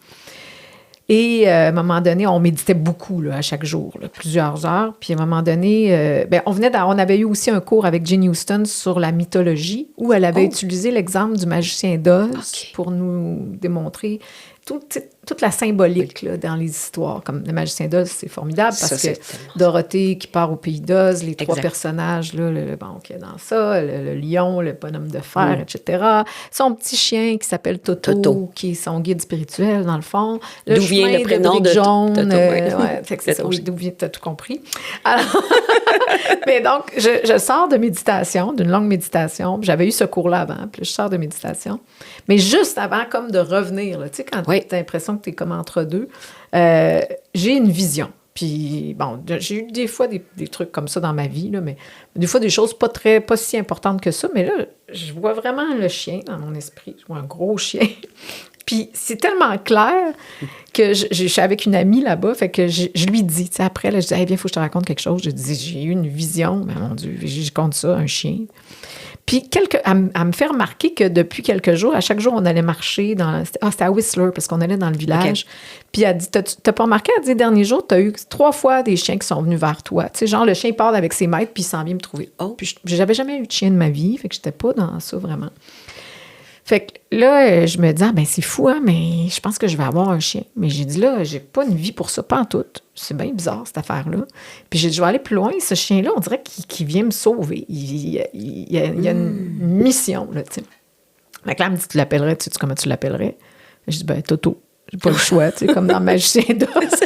Speaker 3: Et à un moment donné, on méditait beaucoup là, à chaque jour, là, plusieurs heures. Puis à un moment donné, on avait eu aussi un cours avec Jeannie Houston sur la mythologie, où elle avait utilisé l'exemple du magicien d'Oz pour nous démontrer toute la symbolique là, dans les histoires. Comme le magicien d'Oz, c'est formidable parce que Dorothée qui part au pays d'Oz, les trois personnages là, qui est dans ça, le lion, le bonhomme de fer, etc. Son petit chien qui s'appelle Toto, qui est son guide spirituel dans le fond.
Speaker 1: D'où vient le prénom de
Speaker 3: jaune.
Speaker 1: Toto.
Speaker 3: C'est ça, d'où vient, t'as tout compris. Alors, mais donc, je sors de méditation, d'une longue méditation. J'avais eu ce cours-là avant, puis je sors de méditation. Mais juste avant, comme de revenir, tu sais, quand tu as l'impression que tu es comme entre deux, j'ai une vision. Puis, bon, j'ai eu des fois des trucs comme ça dans ma vie, là, mais des fois des choses pas si importantes que ça. Mais là, je vois vraiment le chien dans mon esprit. Je vois un gros chien. Puis c'est tellement clair que je suis avec une amie là-bas, fait que je lui dis, tu sais, après, là, je dis, hey, viens, il faut que je te raconte quelque chose. Je dis, j'ai eu une vision, mais mon Dieu, je compte ça, un chien. Puis elle me fait remarquer que depuis quelques jours, à chaque jour, on allait marcher c'était à Whistler, parce qu'on allait dans le village. Okay. Puis elle dit, t'as pas remarqué, elle dit, les derniers jours, t'as eu 3 fois des chiens qui sont venus vers toi. Tu sais, genre, le chien part avec ses maîtres, puis il s'en vient me trouver. Puis j'avais jamais eu de chien de ma vie, fait que j'étais pas dans ça vraiment. Fait que là, je me dis, c'est fou, hein, mais je pense que je vais avoir un chien. Mais j'ai dit, là, j'ai pas une vie pour ça, pas en tout. C'est bien bizarre, cette affaire-là. Puis j'ai dit, je vais aller plus loin. Ce chien-là, on dirait qu'il vient me sauver. Il y a une mission, là, tu sais. Fait que là, elle me dit, tu l'appellerais, tu sais comment tu l'appellerais? Je dis, Toto. J'ai pas le choix, tu sais, comme dans Magicien d'Oz.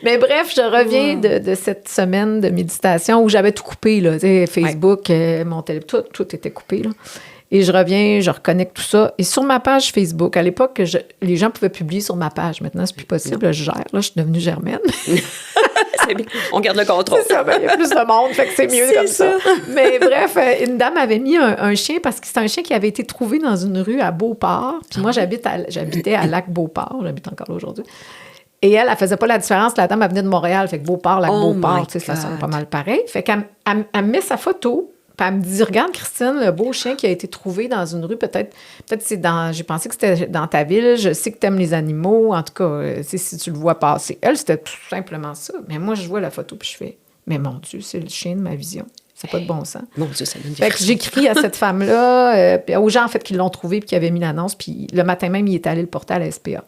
Speaker 3: Mais bref, je reviens de cette semaine de méditation où j'avais tout coupé, là, tu sais, Facebook, mon téléphone, tout était coupé, là. Et je reviens, je reconnecte tout ça. Et sur ma page Facebook, à l'époque, les gens pouvaient publier sur ma page. Maintenant, c'est plus possible. Là, je gère. Là, je suis devenue Germaine.
Speaker 1: C'est bien. On garde le contrôle.
Speaker 3: C'est ça. Il y a plus de monde, fait que c'est mieux comme ça. Mais bref, une dame avait mis un chien, parce que c'est un chien qui avait été trouvé dans une rue à Beauport. Puis moi, j'habitais à Lac-Beauport. J'habite encore là aujourd'hui. Et elle faisait pas la différence. La dame, elle venait de Montréal. Fait que Beauport, Lac-Beauport, tu sais, ça sonne pas mal pareil. Fait qu'elle met sa photo. Puis elle me dit, regarde, Christine, le beau chien qui a été trouvé dans une rue, peut-être c'est j'ai pensé que c'était dans ta ville, je sais que tu aimes les animaux, en tout cas, si tu le vois passer. Elle, c'était tout simplement ça. Mais moi, je vois la photo, puis je fais, mais mon Dieu, c'est le chien de ma vision. Ça n'a pas de bon sens.
Speaker 1: Mon Dieu, ça donne.
Speaker 3: Fait que j'écris à cette femme-là, aux gens, en fait, qui l'ont trouvé, puis qui avaient mis l'annonce, puis le matin même, il est allé le porter à la SPA.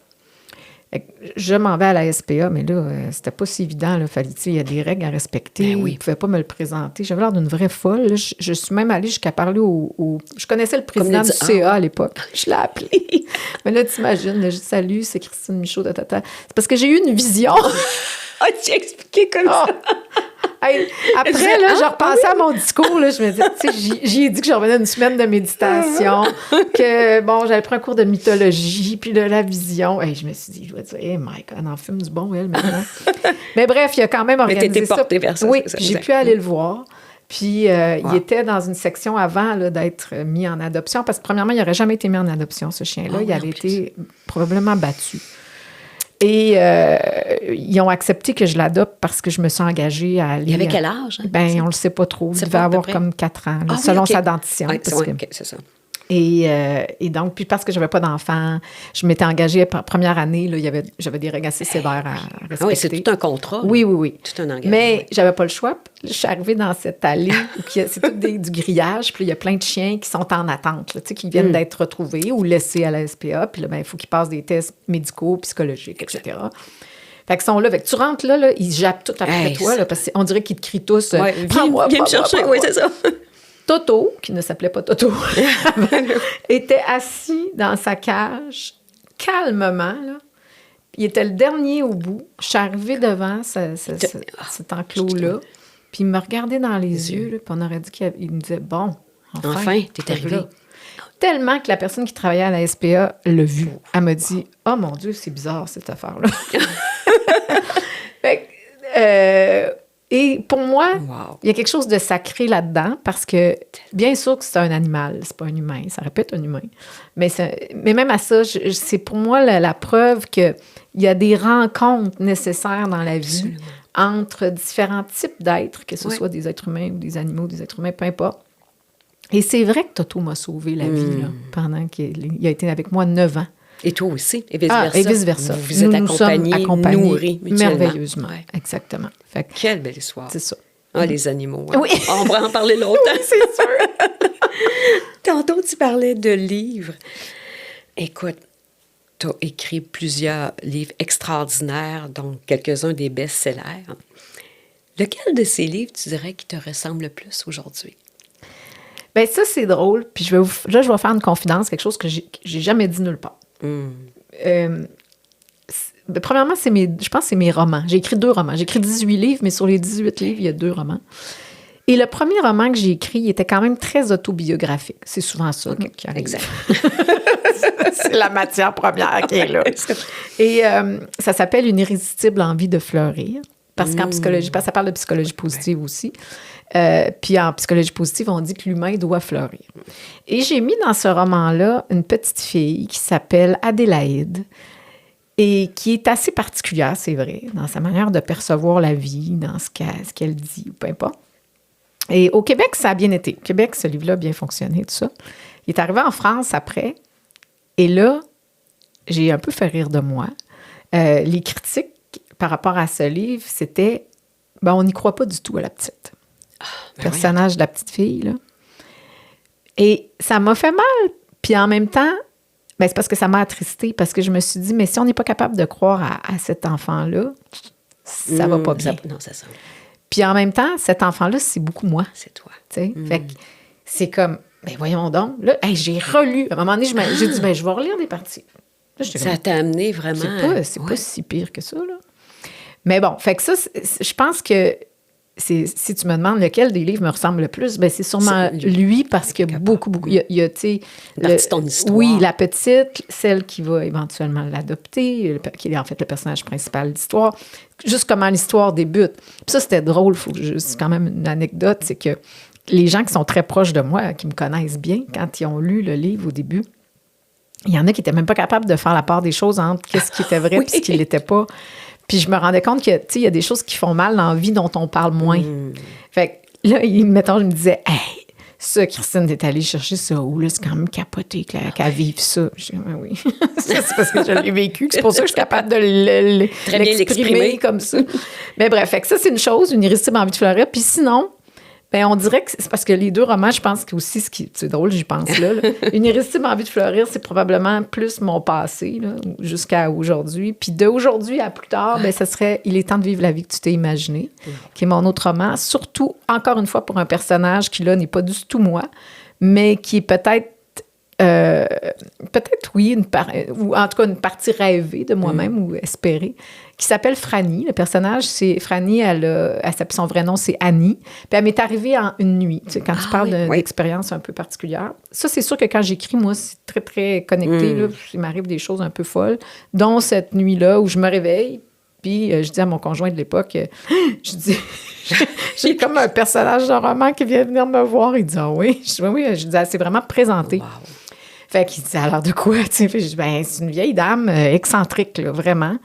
Speaker 3: Je m'en vais à la SPA, mais là, c'était pas si évident. Il y a des règles à respecter.
Speaker 1: Ben oui.
Speaker 3: Ils ne pouvaient pas me le présenter. J'avais l'air d'une vraie folle. Là, je suis même allée jusqu'à parler au... Je connaissais le président du CA à l'époque. Je l'ai appelé. Mais là, t'imagines, je dis « Salut, c'est Christine Michaud. » C'est parce que j'ai eu une vision.
Speaker 1: Ah, tu as expliqué comme ça.
Speaker 3: Hey, après, là, je repensais à mon discours. Là, je me disais, tu sais, j'y ai dit que je revenais d'une semaine de méditation, que, bon, j'avais pris un cours de mythologie, puis de la vision. Hey, je me suis dit, je dois dire, hey, Mike, elle en fume du bon, elle, maintenant. Mais bref, il a quand même organisé ça.
Speaker 1: Mais t'étais portée vers ça.
Speaker 3: Oui, j'ai pu aller le voir. Puis, il était dans une section avant là, d'être mis en adoption, parce que, premièrement, il n'aurait jamais été mis en adoption, ce chien-là. Il avait été probablement battu. Et ils ont accepté que je l'adopte parce que je me suis engagée à aller...
Speaker 1: Il avait quel âge? Hein?
Speaker 3: Ben, on ne le sait pas trop. Il devait avoir comme 4 ans, là, selon sa dentition.
Speaker 1: Oui, c'est ça.
Speaker 3: Et donc, puis parce que je n'avais pas d'enfant, je m'étais engagée, première année, là, j'avais des règles assez sévères à respecter.
Speaker 1: Ah oui, c'est tout un contrat.
Speaker 3: Oui, oui, oui.
Speaker 1: Tout un engagement.
Speaker 3: Mais j'avais pas le choix. Je suis arrivée dans cette allée où c'est tout du grillage, puis il y a plein de chiens qui sont en attente, là, qui viennent d'être retrouvés ou laissés à la SPA, puis là, ben, il faut qu'ils passent des tests médicaux, psychologiques, etc. Fait qu'ils sont là. Fait que tu rentres là, ils jappent tout après toi, là, parce qu'on dirait qu'ils te crient tous.
Speaker 1: Ouais, viens me chercher, oui, c'est ça.
Speaker 3: Toto, qui ne s'appelait pas Toto, était assis dans sa cage, calmement, là. Il était le dernier au bout. Je suis arrivée devant cet enclos-là, puis il me regardait dans les yeux, là, puis on aurait dit qu'il me disait, bon,
Speaker 1: enfin t'es arrivé.
Speaker 3: Là. Tellement que la personne qui travaillait à la SPA l'a vu. Elle m'a dit, oh mon Dieu, c'est bizarre, cette affaire-là. Fait que, et pour moi, il y a quelque chose de sacré là-dedans parce que, bien sûr que c'est un animal, c'est pas un humain, ça aurait pu être un humain. Mais même à ça, c'est pour moi la preuve qu'il y a des rencontres nécessaires dans la vie entre différents types d'êtres, que ce soit des êtres humains ou des animaux, des êtres humains, peu importe. Et c'est vrai que Toto m'a sauvé la vie là, pendant qu'il a été avec moi 9 ans.
Speaker 1: Et toi aussi, et vice-versa.
Speaker 3: Et vice-versa.
Speaker 1: Vous êtes accompagnés, nourris mutuellement.
Speaker 3: Merveilleusement, exactement.
Speaker 1: Fait que, quelle belle histoire.
Speaker 3: C'est ça.
Speaker 1: Les animaux. Hein?
Speaker 3: Oui.
Speaker 1: On pourrait en parler longtemps.
Speaker 3: Oui, c'est sûr.
Speaker 1: Tantôt, tu parlais de livres. Écoute, tu as écrit plusieurs livres extraordinaires, dont quelques-uns des best-sellers. Lequel de ces livres, tu dirais, qui te ressemble le plus aujourd'hui?
Speaker 3: Bien, ça, c'est drôle. Puis je vais faire une confidence, quelque chose que j'ai jamais dit nulle part. Premièrement, je pense que c'est mes romans. J'ai écrit 2 romans. J'ai écrit 18 livres, mais sur les 18 livres, il y a 2 romans. Et le premier roman que j'ai écrit, il était quand même très autobiographique. C'est souvent ça qui arrive. Exact. C'est la matière première qui est là. Et ça s'appelle « Une irrésistible envie de fleurir ». Parce qu'en psychologie, ça parle de psychologie positive aussi. Puis en psychologie positive, on dit que l'humain doit fleurir. Et j'ai mis dans ce roman-là une petite fille qui s'appelle Adélaïde et qui est assez particulière, c'est vrai, dans sa manière de percevoir la vie, dans ce qu'elle dit, ou peu importe. Et au Québec, ça a bien été. Au Québec, ce livre-là a bien fonctionné, tout ça. Il est arrivé en France après. Et là, j'ai un peu fait rire de moi. Les critiques par rapport à ce livre, c'était, on n'y croit pas du tout à la petite. Personnage de la petite fille, là. Et ça m'a fait mal. Puis en même temps, c'est parce que ça m'a attristée, parce que je me suis dit, mais si on n'est pas capable de croire à cet enfant-là, ça va pas bien.
Speaker 1: Non, c'est ça.
Speaker 3: Puis en même temps, cet enfant-là, c'est beaucoup moi.
Speaker 1: C'est toi.
Speaker 3: Fait que c'est comme, voyons donc. Là, j'ai relu. À un moment donné, j'ai dit, je vais relire des parties. Là,
Speaker 1: ça t'a amené vraiment...
Speaker 3: C'est pas si pire que ça, là. Mais bon, fait que ça, je pense que si tu me demandes lequel des livres me ressemble le plus, c'est sûrement lui parce qu'il y a beaucoup. Il y a tu sais...
Speaker 1: Partie de ton histoire.
Speaker 3: Oui, la petite, celle qui va éventuellement l'adopter, qui est en fait le personnage principal de l'histoire. Juste comment l'histoire débute. Puis ça, c'était drôle. C'est quand même une anecdote, c'est que les gens qui sont très proches de moi, qui me connaissent bien, quand ils ont lu le livre au début, il y en a qui n'étaient même pas capables de faire la part des choses entre qu'est-ce qui était vrai et ce qui ne l'était pas. Puis je me rendais compte que, tu sais, il y a des choses qui font mal dans la vie dont on parle moins. Fait que là, mettons, je me disais, hey, ça, Christine, t'es allée chercher ça où, là, c'est quand même capoté qu'elle vive ça. Je dis, oui. Ça, c'est parce que je l'ai vécu, c'est pour ça que je suis capable de l'exprimer comme ça. Mais bref, fait que ça, c'est une chose, une irrésistible envie de fleurir. Puis sinon, Ben, on dirait que c'est parce que les deux romans, je pense que aussi, c'est drôle, j'y pense là. Une irrésistible envie de fleurir, c'est probablement plus mon passé, là, jusqu'à aujourd'hui. Puis d'aujourd'hui à plus tard, ben, ça serait Il est temps de vivre la vie que tu t'es imaginée, qui est mon autre roman. Surtout, encore une fois, pour un personnage qui, là, n'est pas du tout moi, mais qui est peut-être, oui, ou en tout cas une partie rêvée de moi-même ou espérée, qui s'appelle Franny. Le personnage, c'est Franny, son vrai nom, c'est Annie. Puis elle m'est arrivée en une nuit. Tu sais, quand tu parles d'expérience un peu particulière. Ça, c'est sûr que quand j'écris, moi, c'est très, très connecté. Là, il m'arrive des choses un peu folles, dont cette nuit-là où je me réveille. Puis je dis à mon conjoint de l'époque, je dis, j'ai comme un personnage de roman qui vient venir me voir. Il dit, ah oui? Je dis, oui. Je dis, c'est vraiment présenté. Wow. Fait qu'il dit, alors de quoi? Tu sais, je dis, ben, c'est une vieille dame excentrique, là, vraiment.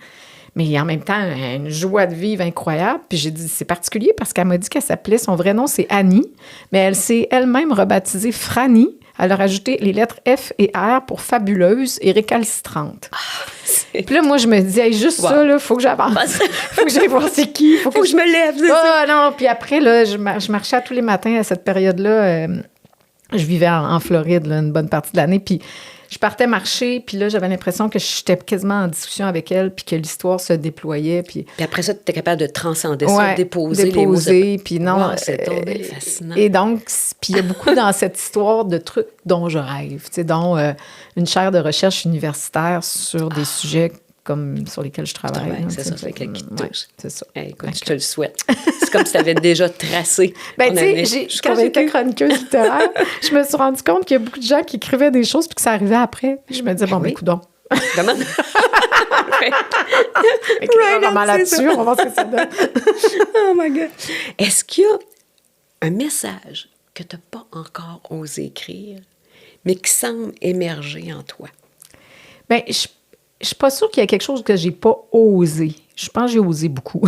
Speaker 3: Mais en même temps, une joie de vivre incroyable. Puis j'ai dit, c'est particulier parce qu'elle m'a dit qu'elle s'appelait, son vrai nom, c'est Annie, mais elle s'est elle-même rebaptisée Franny. Elle a rajouté les lettres F et R pour fabuleuse et récalcitrante. Puis là, moi, je me dis, hey, juste ça, il faut que j'avance. Faut que j'aille voir c'est qui. Faut que je me lève. Non. Puis après, là, je marchais tous les matins à cette période-là. Je vivais en Floride là, une bonne partie de l'année. Puis je partais marcher, puis là, j'avais l'impression que j'étais quasiment en discussion avec elle, puis que l'histoire se déployait. Puis
Speaker 1: après ça, tu étais capable de transcender ça, déposer les mots.
Speaker 3: Puis non,
Speaker 1: c'est tombé fascinant.
Speaker 3: Et donc, puis il y a beaucoup dans cette histoire de trucs dont je rêve, tu sais, dont une chaire de recherche universitaire sur des sujets comme sur lesquels je travaille.
Speaker 1: C'est ça, c'est quelqu'un qui te touche.
Speaker 3: C'est ça.
Speaker 1: Écoute, je te le souhaite. C'est comme si tu avais déjà tracé.
Speaker 3: Ben, tu sais, quand j'étais chroniqueuse littéraire, je me suis rendu compte qu'il y a beaucoup de gens qui écrivaient des choses puis que ça arrivait après. Je me disais, bon, ben, coudonc.
Speaker 1: Comment?
Speaker 3: Vraiment là-dessus, on va voir ce que ça donne.
Speaker 1: Oh my God. Est-ce qu'il y a un message que tu n'as pas encore osé écrire, mais qui semble émerger en toi?
Speaker 3: Bien, je suis pas sûre qu'il y a quelque chose que j'ai pas osé. Je pense que j'ai osé beaucoup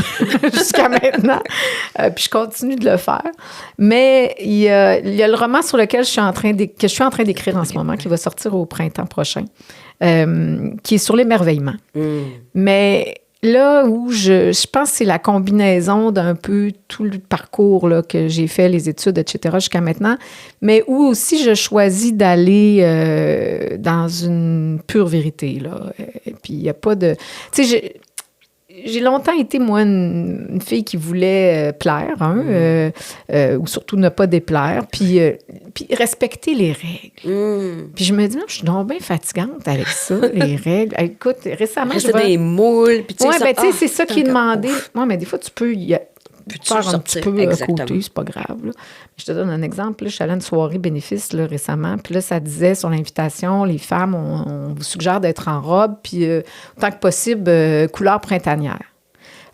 Speaker 3: jusqu'à maintenant. Puis je continue de le faire. Mais il y a le roman sur lequel je suis en train d'écrire en ce moment, qui va sortir au printemps prochain, qui est sur l'émerveillement. Mais là où je pense que c'est la combinaison d'un peu tout le parcours là, que j'ai fait, les études, etc., jusqu'à maintenant, mais où aussi je choisis d'aller dans une pure vérité. Là. Et puis, il n'y a pas de... Tu sais, j'ai longtemps été, moi, une fille qui voulait plaire, ou surtout ne pas déplaire, puis respecter les règles. Puis je me dis, je suis donc bien fatigante avec ça, les règles. Écoute, récemment,
Speaker 1: je des moules, puis tu sais...
Speaker 3: Oui, bien, tu sais, c'est ça qui est demandé. Oui, mais des fois, tu peux faire un petit peu à côté, c'est pas grave. Là. Je te donne un exemple. Là, je suis allée à une soirée bénéfice là, récemment, puis là, ça disait sur l'invitation, les femmes, on vous suggère d'être en robe, puis autant que possible, couleur printanière.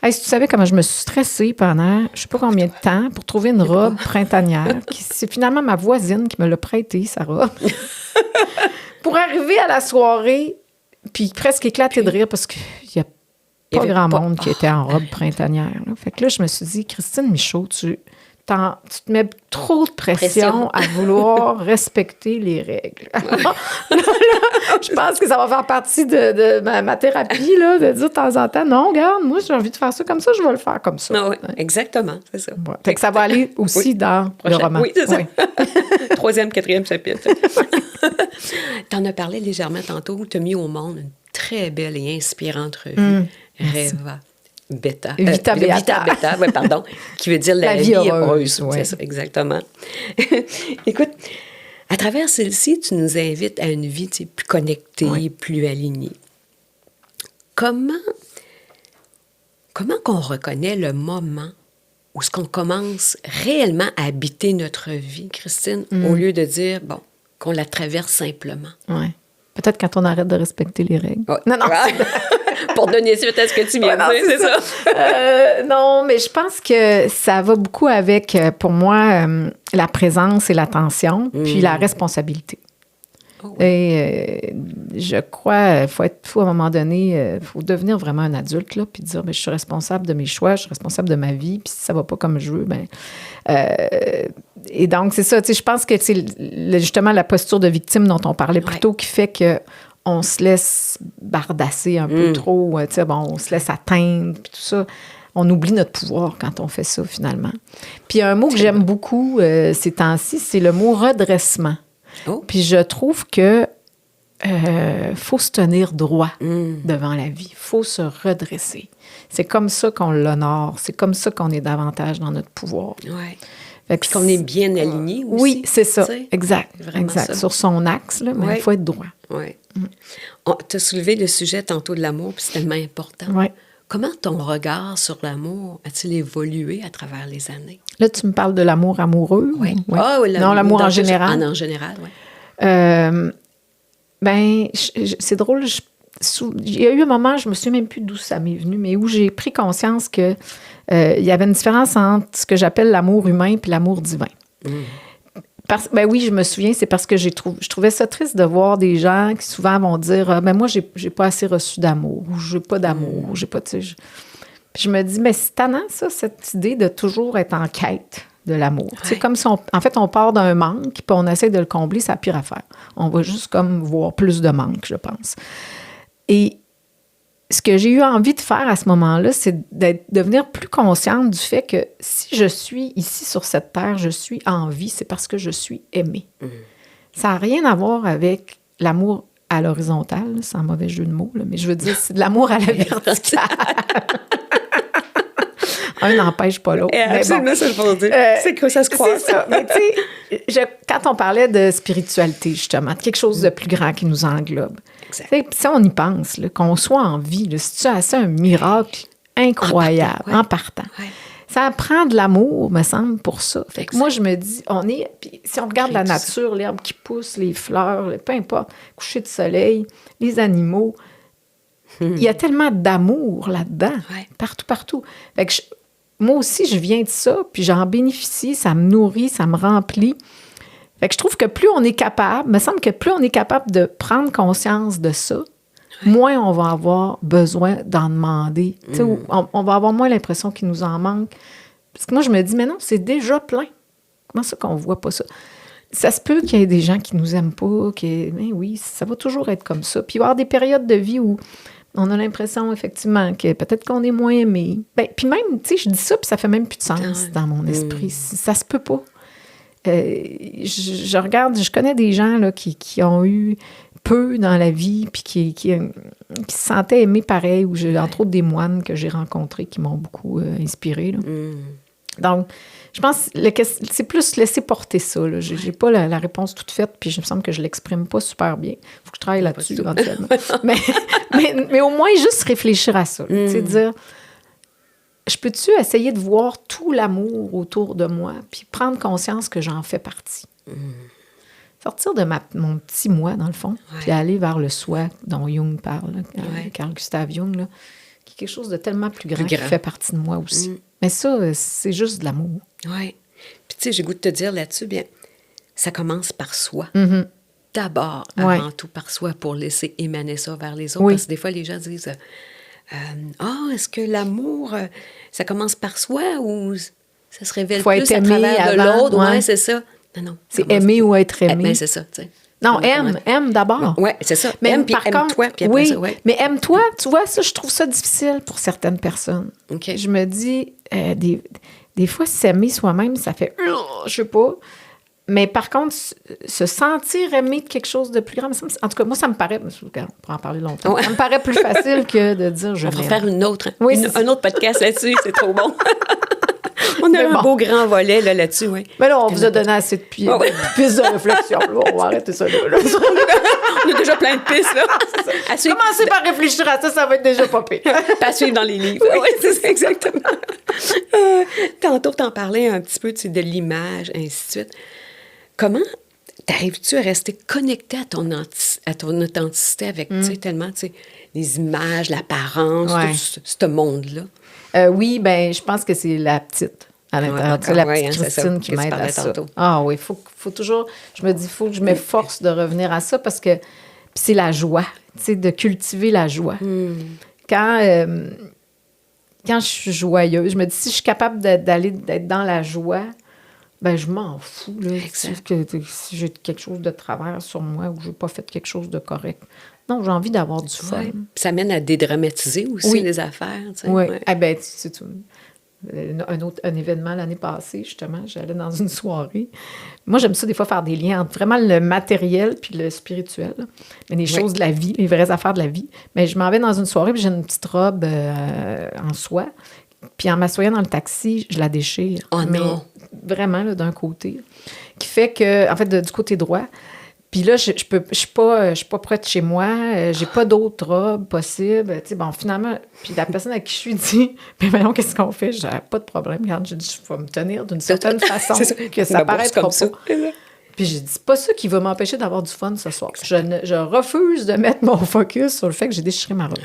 Speaker 3: Hey, si tu savais comment je me suis stressée pendant je sais pas combien de temps pour trouver une robe printanière, c'est finalement ma voisine qui me l'a prêtée, sa robe, pour arriver à la soirée, puis presque éclater de rire parce qu'il y a pas grand monde qui était en robe printanière. Là. Fait que là, je me suis dit, Christine Michaud, tu te mets trop de pression à vouloir respecter les règles. Là, je pense que ça va faire partie de ma thérapie, là, de dire de temps en temps, non, regarde, moi, j'ai envie de faire ça comme ça, je vais le faire comme ça.
Speaker 1: Ah oui, exactement, c'est ça.
Speaker 3: Ouais. Fait que ça va aller aussi dans le roman.
Speaker 1: Oui, c'est ça. 3e, 4e chapitre. Tu en as parlé légèrement tantôt, tu as mis au monde une très belle et inspirante revue, Reva. Vita Beta, ouais, pardon, qui veut dire la vie heureuse. Ouais. C'est ça, exactement. Écoute, à travers celle-ci, tu nous invites à une vie plus connectée, plus alignée. Comment qu'on reconnaît le moment où est-ce qu'on commence réellement à habiter notre vie, Christine, au lieu de dire, bon, qu'on la traverse simplement?
Speaker 3: Oui. Peut-être quand on arrête de respecter les règles.
Speaker 1: Oh. Non. Pour donner suite à ce que tu viens de dire, c'est ça?
Speaker 3: Non, mais je pense que ça va beaucoup avec, pour moi, la présence et l'attention, puis la responsabilité. Oh, oui. Et je crois qu'il faut à un moment donné, il faut devenir vraiment un adulte, là, puis dire, je suis responsable de mes choix, je suis responsable de ma vie, puis si ça ne va pas comme je veux, et donc, c'est ça, je pense que c'est justement la posture de victime dont on parlait plus tôt qui fait qu'on se laisse bardasser un peu trop, on se laisse atteindre, puis tout ça. On oublie notre pouvoir quand on fait ça, finalement. Puis un mot que j'aime beaucoup ces temps-ci, c'est le mot redressement.
Speaker 1: Oh.
Speaker 3: Puis je trouve que faut se tenir droit devant la vie. Faut se redresser. C'est comme ça qu'on l'honore. C'est comme ça qu'on est davantage dans notre pouvoir.
Speaker 1: Ouais.
Speaker 3: Fait que
Speaker 1: Puis qu'on est bien aligné aussi.
Speaker 3: Oui, c'est ça.
Speaker 1: Tu sais,
Speaker 3: Exact.
Speaker 1: vraiment
Speaker 3: Exact.
Speaker 1: ça.
Speaker 3: Sur son axe, là, mais il faut être droit.
Speaker 1: Oui. Tu as soulevé le sujet tantôt de l'amour, puis c'est tellement important.
Speaker 3: Ouais.
Speaker 1: Comment ton regard sur l'amour a-t-il évolué à travers les années?
Speaker 3: Là, tu me parles de l'amour amoureux?
Speaker 1: Oui.
Speaker 3: ou- ouais.
Speaker 1: Ah, oui,
Speaker 3: Non, l'amour en général.
Speaker 1: En général, oui.
Speaker 3: C'est drôle. Il y a eu un moment, je me souviens même plus d'où ça m'est venu, mais où j'ai pris conscience que il y avait une différence entre ce que j'appelle l'amour humain et l'amour divin. Oui, je me souviens, c'est parce que je trouvais ça triste de voir des gens qui souvent vont dire moi, j'ai pas assez reçu d'amour, ou j'ai pas d'amour, ou j'ai pas. Puis je me dis, mais c'est tannant, ça, cette idée de toujours être en quête de l'amour. C'est comme si en fait, on part d'un manque, puis on essaie de le combler, c'est la pire affaire. On va juste comme voir plus de manque, je pense. Et ce que j'ai eu envie de faire à ce moment-là, c'est de devenir plus consciente du fait que si je suis ici sur cette terre, je suis en vie, c'est parce que je suis aimée. Ça n'a rien à voir avec l'amour à l'horizontale, c'est un mauvais jeu de mots, là, mais je veux dire, c'est de l'amour à la verticale. Un n'empêche pas l'autre.
Speaker 1: Absolument, ça, je veux dire. C'est que ça se croise.
Speaker 3: C'est ça. Mais tu sais, quand on parlait de spiritualité, justement, de quelque chose de plus grand qui nous englobe, si on y pense, là, qu'on soit en vie, c'est assez un miracle incroyable en partant. Ouais. Ça prend de l'amour, me semble, pour ça. Fait que moi, je me dis, puis si on regarde la nature, l'herbe qui pousse, les fleurs, peu importe, coucher de soleil, les animaux, il y a tellement d'amour là-dedans, partout. Fait que moi aussi, je viens de ça, puis j'en bénéficie, ça me nourrit, ça me remplit. Fait que je trouve que plus on est capable, me semble que plus on est capable de prendre conscience de ça, moins on va avoir besoin d'en demander. On va avoir moins l'impression qu'il nous en manque. Parce que moi, je me dis, mais non, c'est déjà plein. Comment ça qu'on voit pas ça? Ça se peut qu'il y ait des gens qui nous aiment pas, mais oui, ça va toujours être comme ça. Puis il va y avoir des périodes de vie où on a l'impression, effectivement, que peut-être qu'on est moins aimé. Puis même, tu sais, je dis ça, puis ça fait même plus de sens dans mon esprit. Ça se peut pas. Je regarde, je connais des gens là, qui ont eu peu dans la vie, puis qui se sentaient aimés pareil, ou j'ai entre autres des moines que j'ai rencontrés qui m'ont beaucoup inspirée. Donc, je pense que c'est plus laisser porter ça. Là. J'ai pas la réponse toute faite, puis je me semble que je l'exprime pas super bien. Il faut que je travaille là-dessus éventuellement. mais au moins, juste réfléchir à ça. Tu sais, dire, je peux-tu essayer de voir tout l'amour autour de moi, puis prendre conscience que j'en fais partie. Sortir de mon petit moi, dans le fond, puis aller vers le soi dont Jung parle, Carl Gustav Jung, là, qui est quelque chose de tellement plus grand qui fait partie de moi aussi. Mais ça, c'est juste de l'amour.
Speaker 1: Oui. Puis tu sais, j'ai goût de te dire là-dessus, bien, ça commence par soi. D'abord, avant tout par soi, pour laisser émaner ça vers les autres. Parce que des fois, les gens disent, est-ce que l'amour, ça commence par soi ou ça se révèle plus à travers de l'autre? Oui, c'est ça. Non.
Speaker 3: C'est aimer ou être aimé.
Speaker 1: Ben, c'est ça, tu sais.
Speaker 3: Non, aime d'abord.
Speaker 1: Oui, c'est ça.
Speaker 3: Mais
Speaker 1: aime, puis aime-toi, puis après ça,
Speaker 3: mais aime-toi, tu vois, ça, je trouve ça difficile pour certaines personnes.
Speaker 1: Okay.
Speaker 3: Je me dis, des fois, s'aimer soi-même, ça fait, je sais pas. Mais par contre, se sentir aimé de quelque chose de plus grand, en tout cas, moi, ça me paraît, on pourrait en parler longtemps, ça me paraît plus facile que de dire je m'aime.
Speaker 1: On va faire un autre podcast là-dessus, c'est trop bon. On a un beau grand volet là-dessus, oui.
Speaker 3: Mais là, on vous a donné assez de pistes de réflexion. Là, on va arrêter ça là.
Speaker 1: On a déjà plein de pistes, là.
Speaker 3: Commencez par réfléchir à ça, ça va être déjà pas pire.
Speaker 1: Pas suivre dans les livres. Oui, c'est ça, exactement. Tantôt, t'en parlais un petit peu de l'image, ainsi de suite. Comment t'arrives-tu à rester connecté à ton authenticité avec, tellement, les images, l'apparence, tout ce monde-là?
Speaker 3: Oui, bien, je pense que c'est la petite à l'intérieur. C'est la petite Christine qui m'aide à ça. Ah oui, faut toujours... Je me dis, il faut que je m'efforce de revenir à ça parce que c'est la joie, de cultiver la joie. Quand je suis joyeuse, je me dis, si je suis capable d'être dans la joie, ben je m'en fous. Là, si j'ai quelque chose de travers sur moi ou je n'ai pas fait quelque chose de correct, Non, j'ai envie d'avoir du fun.
Speaker 1: Ouais. Ça mène à dédramatiser aussi les affaires. Tu sais.
Speaker 3: Oui.
Speaker 1: Ouais.
Speaker 3: Eh bien, un événement l'année passée, justement, j'allais dans une soirée. Moi, j'aime ça des fois faire des liens entre vraiment le matériel puis le spirituel. Là. Mais les choses de la vie, les vraies affaires de la vie. Mais je m'en vais dans une soirée puis j'ai une petite robe en soie. Puis en m'assoyant dans le taxi, je la déchire.
Speaker 1: Oh
Speaker 3: mais
Speaker 1: non!
Speaker 3: Vraiment, là, d'un côté. Qui fait que, en fait, du côté droit. Puis là, je suis pas près de chez moi. J'ai pas d'autres robes possibles. Tu sais, bon, finalement, puis la personne à qui je suis dit, mais maintenant, qu'est-ce qu'on fait? J'ai pas de problème. Regarde, j'ai dit, je vais me tenir d'une certaine façon que ça paraisse comme ça. Puis j'ai dit, c'est pas ça qui va m'empêcher d'avoir du fun ce soir. Je refuse de mettre mon focus sur le fait que j'ai déchiré ma robe.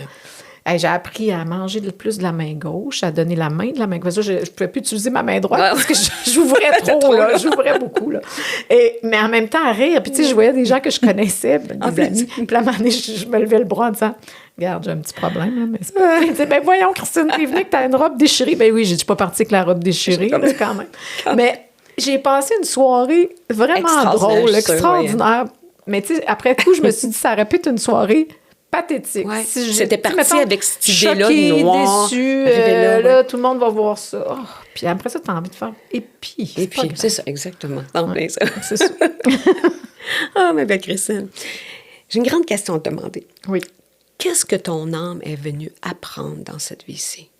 Speaker 3: Hey, j'ai appris à manger plus de la main gauche, à donner la main de la main gauche. Je ne pouvais plus utiliser ma main droite parce que j'ouvrais trop, là. J'ouvrais beaucoup, là. Mais en même temps, à rire. Puis, tu sais, je voyais des gens que je connaissais, des amis. Puis, à un moment donné, je me levais le bras en disant, regarde, j'ai un petit problème, là, mais c'est pas... Ils disaient, ben voyons, Christine, t'es venue que t'as une robe déchirée. Ben oui, je suis pas partie avec la robe déchirée, là, quand même. Mais j'ai passé une soirée vraiment drôle, extraordinaire. Mais, tu sais, après coup, je me suis dit, ça aurait pu être une soirée pathétique.
Speaker 1: Ouais.
Speaker 3: Si
Speaker 1: c'était parti mettons, avec cette idée-là
Speaker 3: de
Speaker 1: noire.
Speaker 3: Déçu, là, tout le monde va voir ça. Oh, puis après ça, tu as envie de faire épi.
Speaker 1: C'est ça, exactement. Ouais. Ça.
Speaker 3: C'est ça.
Speaker 1: Ah, ma belle Christine. J'ai une grande question à te demander.
Speaker 3: Oui.
Speaker 1: Qu'est-ce que ton âme est venue apprendre dans cette vie-ci?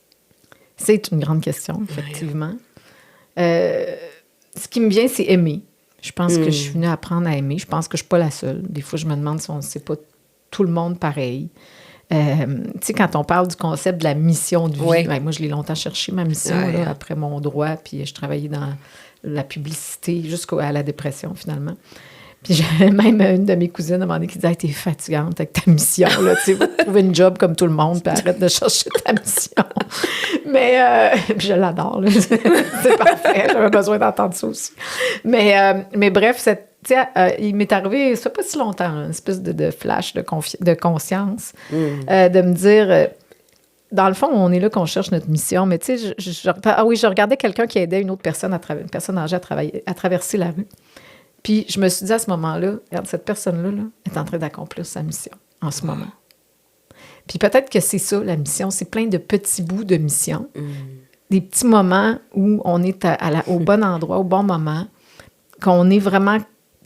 Speaker 3: C'est une grande question, effectivement. Ce qui me vient, c'est aimer. Je pense que je suis venue apprendre à aimer. Je pense que je ne suis pas la seule. Des fois, je me demande si on ne sait pas tout le monde pareil. Tu sais, quand on parle du concept de la mission de vie, ben, moi, je l'ai longtemps cherché, ma mission, là, après mon droit, puis je travaillais dans la publicité jusqu'à la dépression, finalement. Puis j'avais même une de mes cousines à un moment donné qui disait « Hey, t'es fatigante avec ta mission, là, tu sais, va trouver une job comme tout le monde, puis arrête de chercher ta mission. » Mais, puis je l'adore, là. C'est parfait, j'avais besoin d'entendre ça aussi. Mais bref, il m'est arrivé, ça fait pas si longtemps, une espèce de flash de conscience, de me dire, dans le fond, on est là qu'on cherche notre mission, mais tu sais, je regardais quelqu'un qui aidait une autre personne, une personne âgée à traverser la rue. Puis je me suis dit à ce moment-là, regarde, cette personne-là là, est en train d'accomplir sa mission en ce moment. Puis peut-être que c'est ça, la mission, c'est plein de petits bouts de mission, des petits moments où on est au bon endroit, au bon moment, qu'on est vraiment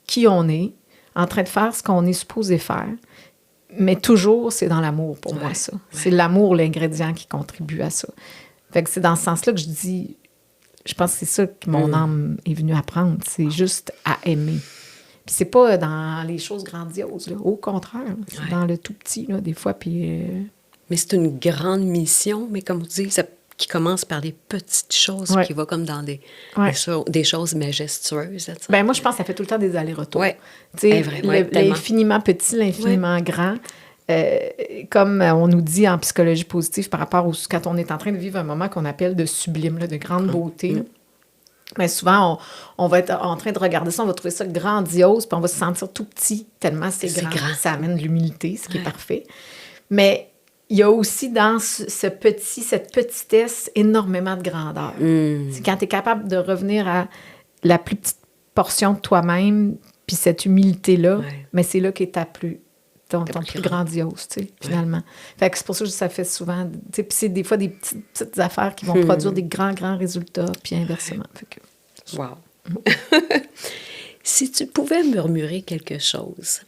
Speaker 3: qui on est, en train de faire ce qu'on est supposé faire. Mais toujours, c'est dans l'amour pour moi, ça. C'est l'amour, l'ingrédient qui contribue à ça. Fait que c'est dans ce sens-là que je dis, je pense que c'est ça que mon âme est venue apprendre. C'est juste à aimer. Puis c'est pas dans les choses grandioses, là. Au contraire, c'est dans le tout petit, là, des fois. Puis,
Speaker 1: Mais c'est une grande mission, mais comme vous dites, ça qui commence par des petites choses, qui va comme dans des choses majestueuses.
Speaker 3: Ben moi, je pense que ça fait tout le temps des allers-retours.
Speaker 1: Oui,
Speaker 3: l'infiniment petit, l'infiniment grand. Comme on nous dit en psychologie positive par rapport quand on est en train de vivre un moment qu'on appelle de sublime, là, de grande beauté. Mais souvent, on va être en train de regarder ça, on va trouver ça grandiose, puis on va se sentir tout petit, tellement c'est grand. Ça amène de l'humilité, ce qui est parfait. Mais il y a aussi dans cette petitesse énormément de grandeur. C'est quand tu es capable de revenir à la plus petite portion de toi-même, puis cette humilité-là, mais c'est là qu'est ton plus grandiose, tu sais, finalement. Fait que c'est pour ça que ça fait souvent... Tu sais, puis c'est des fois des petites affaires qui vont produire des grands résultats, puis inversement. Fait que...
Speaker 1: Wow! Si tu pouvais murmurer quelque chose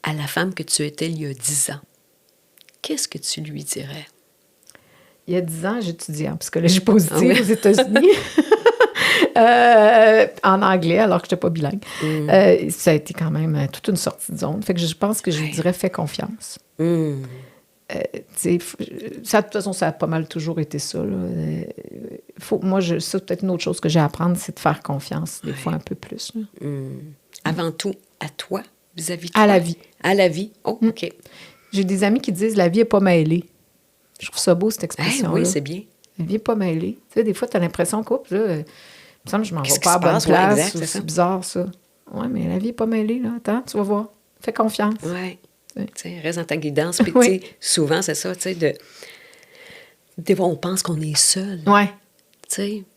Speaker 1: à la femme que tu étais il y a 10 ans, qu'est-ce que tu lui dirais?
Speaker 3: Il y a 10 ans, j'étudiais en psychologie positive aux États-Unis. En anglais, alors que je n'étais pas bilingue. Ça a été quand même toute une sortie de zone. Fait que je pense que je lui dirais « fais confiance ». De toute façon, ça a pas mal toujours été ça. Là. Ça, peut-être une autre chose que j'ai à apprendre, c'est de faire confiance, des fois un peu plus.
Speaker 1: Avant tout, à toi, vis-à-vis de toi?
Speaker 3: À la vie.
Speaker 1: À la vie? Oh, OK.
Speaker 3: J'ai des amis qui disent « la vie n'est pas mêlée ». Je trouve ça beau, cette expression-là.
Speaker 1: Oui, c'est bien.
Speaker 3: La vie n'est pas mêlée. Tu sais, des fois, tu as l'impression que, il me semble que je m'en vais pas à bonne place. C'est bizarre, ça. Oui, mais la vie n'est pas mêlée, là. Attends, tu vas voir. Fais confiance.
Speaker 1: Oui. Reste dans ta guidance. Puis, souvent, c'est ça, tu sais, des fois, on pense qu'on est seul.
Speaker 3: Oui.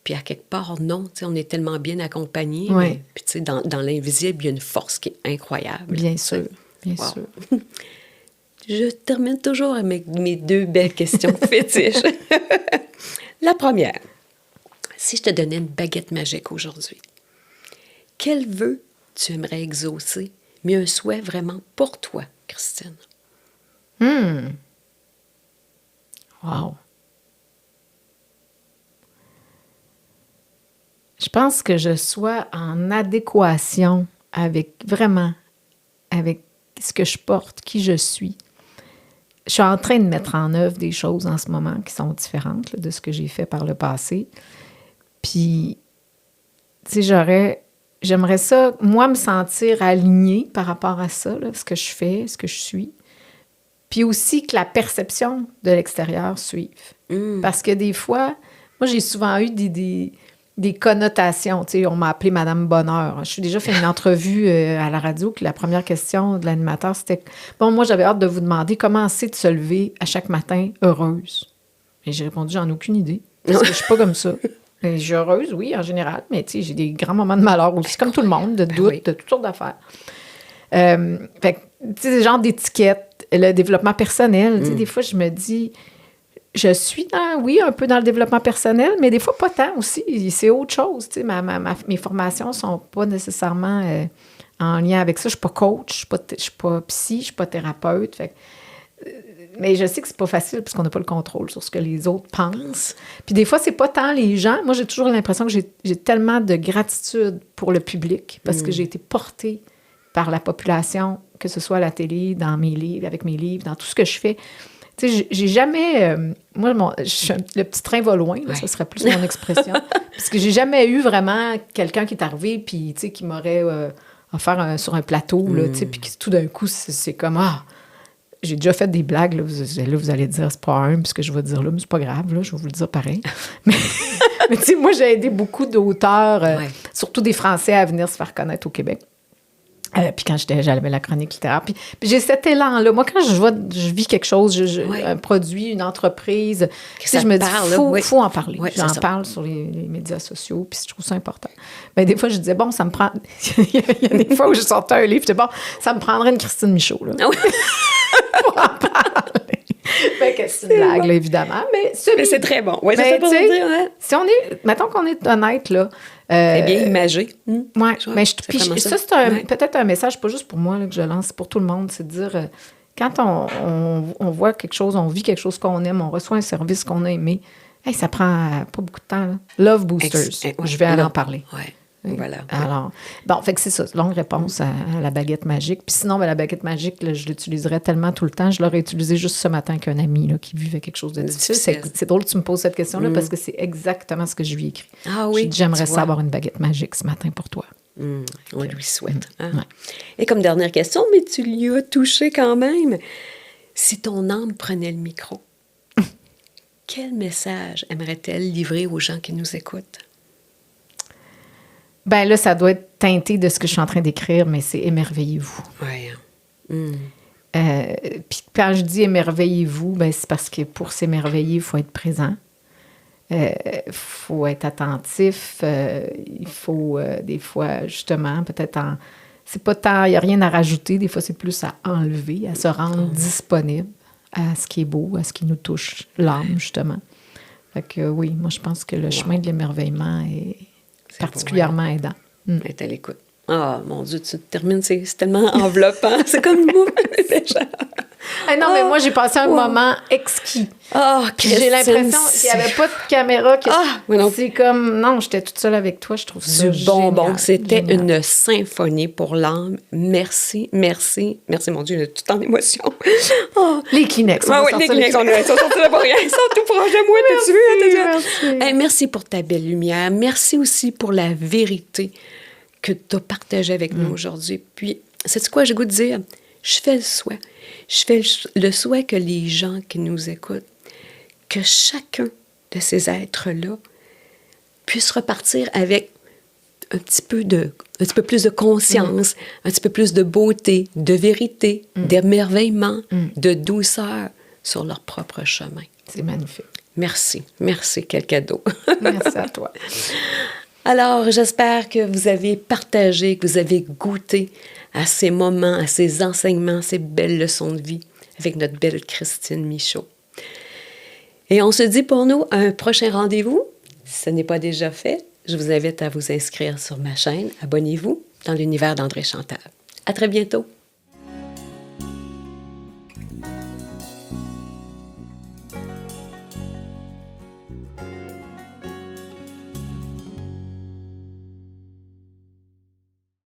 Speaker 1: Puis, à quelque part, non. On est tellement bien accompagnés.
Speaker 3: Oui.
Speaker 1: Puis, dans l'invisible, il y a une force qui est incroyable.
Speaker 3: Bien sûr. Bien sûr.
Speaker 1: je termine toujours avec mes 2 belles questions fétiches. La première, si je te donnais une baguette magique aujourd'hui, quel vœu tu aimerais exaucer, mais un souhait vraiment pour toi, Christine?
Speaker 3: Wow. Je pense que je sois en adéquation avec ce que je porte, qui je suis. Je suis en train de mettre en œuvre des choses en ce moment qui sont différentes là, de ce que j'ai fait par le passé. Puis, tu sais, j'aimerais ça, moi, me sentir alignée par rapport à ça, là, ce que je fais, ce que je suis. Puis aussi que la perception de l'extérieur suive. Parce que des fois, moi, j'ai souvent eu des connotations. Tu sais, on m'a appelée Madame Bonheur. Je suis déjà fait une entrevue à la radio, que la première question de l'animateur, c'était « Bon, moi, j'avais hâte de vous demander comment c'est de se lever à chaque matin heureuse. » Et j'ai répondu « J'en ai aucune idée. Parce que je suis pas comme ça. » Je suis heureuse, oui, en général, mais tu sais, j'ai des grands moments de malheur aussi, comme tout le monde, de doute, de toutes sortes d'affaires. Fait que, tu sais, genre d'étiquette, le développement personnel, tu sais, des fois, je me dis, je suis un peu dans le développement personnel, mais des fois, pas tant aussi. C'est autre chose, tu sais, mes formations sont pas nécessairement en lien avec ça. Je suis pas coach, je suis pas psy, je suis pas thérapeute, fait mais je sais que c'est pas facile parce qu'on n'a pas le contrôle sur ce que les autres pensent. Puis des fois, c'est pas tant les gens. Moi, j'ai toujours l'impression que j'ai tellement de gratitude pour le public parce que j'ai été portée par la population, que ce soit à la télé, dans mes livres, avec mes livres, dans tout ce que je fais. Tu sais, j'ai jamais... moi, le petit train va loin, là, ça serait plus mon expression. Parce que j'ai jamais eu vraiment quelqu'un qui est arrivé puis, tu sais, qui m'aurait offert sur un plateau, là, tu sais, puis tout d'un coup, c'est comme... J'ai déjà fait des blagues, là, vous allez dire, c'est pas un, puis ce que je vais dire là, mais c'est pas grave, là, je vais vous le dire pareil. Mais tu sais, moi, j'ai aidé beaucoup d'auteurs, surtout des Français, à venir se faire connaître au Québec. Puis quand j'avais la chronique littéraire. Puis j'ai cet élan-là. Moi, quand je vis quelque chose, un produit, une entreprise, je me dis, faut en parler. J'en parle sur les médias sociaux, puis je trouve ça important. Mais des fois, je disais, bon, ça me prend... Il y a des fois où je sortais un livre, je disais, bon, ça me prendrait une Christine Michaud, là. Pour en parler. Fait que c'est une blague, là, évidemment. Mais
Speaker 1: c'est très bon. Oui, c'est pour dire, hein?
Speaker 3: Si on est... Mettons qu'on est honnête, là...
Speaker 1: c'est bien imagé.
Speaker 3: Oui, mais ça, c'est peut-être un message, pas juste pour moi là, que je lance, c'est pour tout le monde. C'est de dire, quand on voit quelque chose, on vit quelque chose qu'on aime, on reçoit un service qu'on a aimé, ça prend pas beaucoup de temps. Là. Love Boosters. Je vais aller en parler.
Speaker 1: Oui. Voilà.
Speaker 3: Alors, bon, fait que c'est ça, longue réponse à la baguette magique. Puis sinon, la baguette magique, là, je l'utiliserais tellement tout le temps. Je l'aurais utilisée juste ce matin avec un ami là, qui vivait quelque chose de difficile. C'est drôle que tu me poses cette question-là parce que c'est exactement ce que je lui ai écrit.
Speaker 1: Ah oui.
Speaker 3: J'aimerais ça avoir une baguette magique ce matin pour toi.
Speaker 1: On lui souhaite. Hein? Ouais. Et comme dernière question, mais tu lui as touché quand même. Si ton âme prenait le micro, quel message aimerait-elle livrer aux gens qui nous écoutent?
Speaker 3: Ben là, ça doit être teinté de ce que je suis en train d'écrire, mais c'est « Émerveillez-vous ».
Speaker 1: Oui.
Speaker 3: Puis quand je dis « Émerveillez-vous », ben c'est parce que pour s'émerveiller, il faut être présent. Il faut être attentif. Il faut, des fois, justement, peut-être c'est pas tant... Il n'y a rien à rajouter. Des fois, c'est plus à enlever, à se rendre disponible à ce qui est beau, à ce qui nous touche l'âme, justement. Fait que oui, moi, je pense que le chemin de l'émerveillement est particulièrement aidant.
Speaker 1: Être à l'écoute. Ah, mon Dieu, tu termines, c'est tellement enveloppant. C'est comme moi.
Speaker 3: Non, mais moi, j'ai passé un moment exquis. J'ai l'impression qu'il n'y avait pas de caméra. C'est comme, non, j'étais toute seule avec toi. Je trouve ça
Speaker 1: du bonbon.
Speaker 3: Génial,
Speaker 1: c'était
Speaker 3: génial.
Speaker 1: une symphonie pour l'âme. Merci, merci. Merci, mon Dieu, il est tout en émotion.
Speaker 3: Les Kleenex.
Speaker 1: Oui, les Kleenex, on est sortis là pour rien. Ils sont tout proches de moi. T'as-tu vu?
Speaker 3: Merci.
Speaker 1: Merci pour ta belle lumière. Merci aussi pour la vérité que tu as partagée avec nous aujourd'hui. Puis, sais-tu quoi, j'ai goût de dire? Je fais le souhait. Je fais le souhait que les gens qui nous écoutent, que chacun de ces êtres-là puisse repartir avec un petit peu plus de conscience, un petit peu plus de beauté, de vérité, d'émerveillement, de douceur sur leur propre chemin.
Speaker 3: C'est magnifique.
Speaker 1: Merci. Merci, quel cadeau.
Speaker 3: Merci à toi.
Speaker 1: Alors, j'espère que vous avez partagé, que vous avez goûté à ces moments, à ces enseignements, ces belles leçons de vie avec notre belle Christine Michaud. Et on se dit pour nous un prochain rendez-vous. Si ce n'est pas déjà fait, je vous invite à vous inscrire sur ma chaîne. Abonnez-vous dans l'univers d'André Chantal. À très bientôt.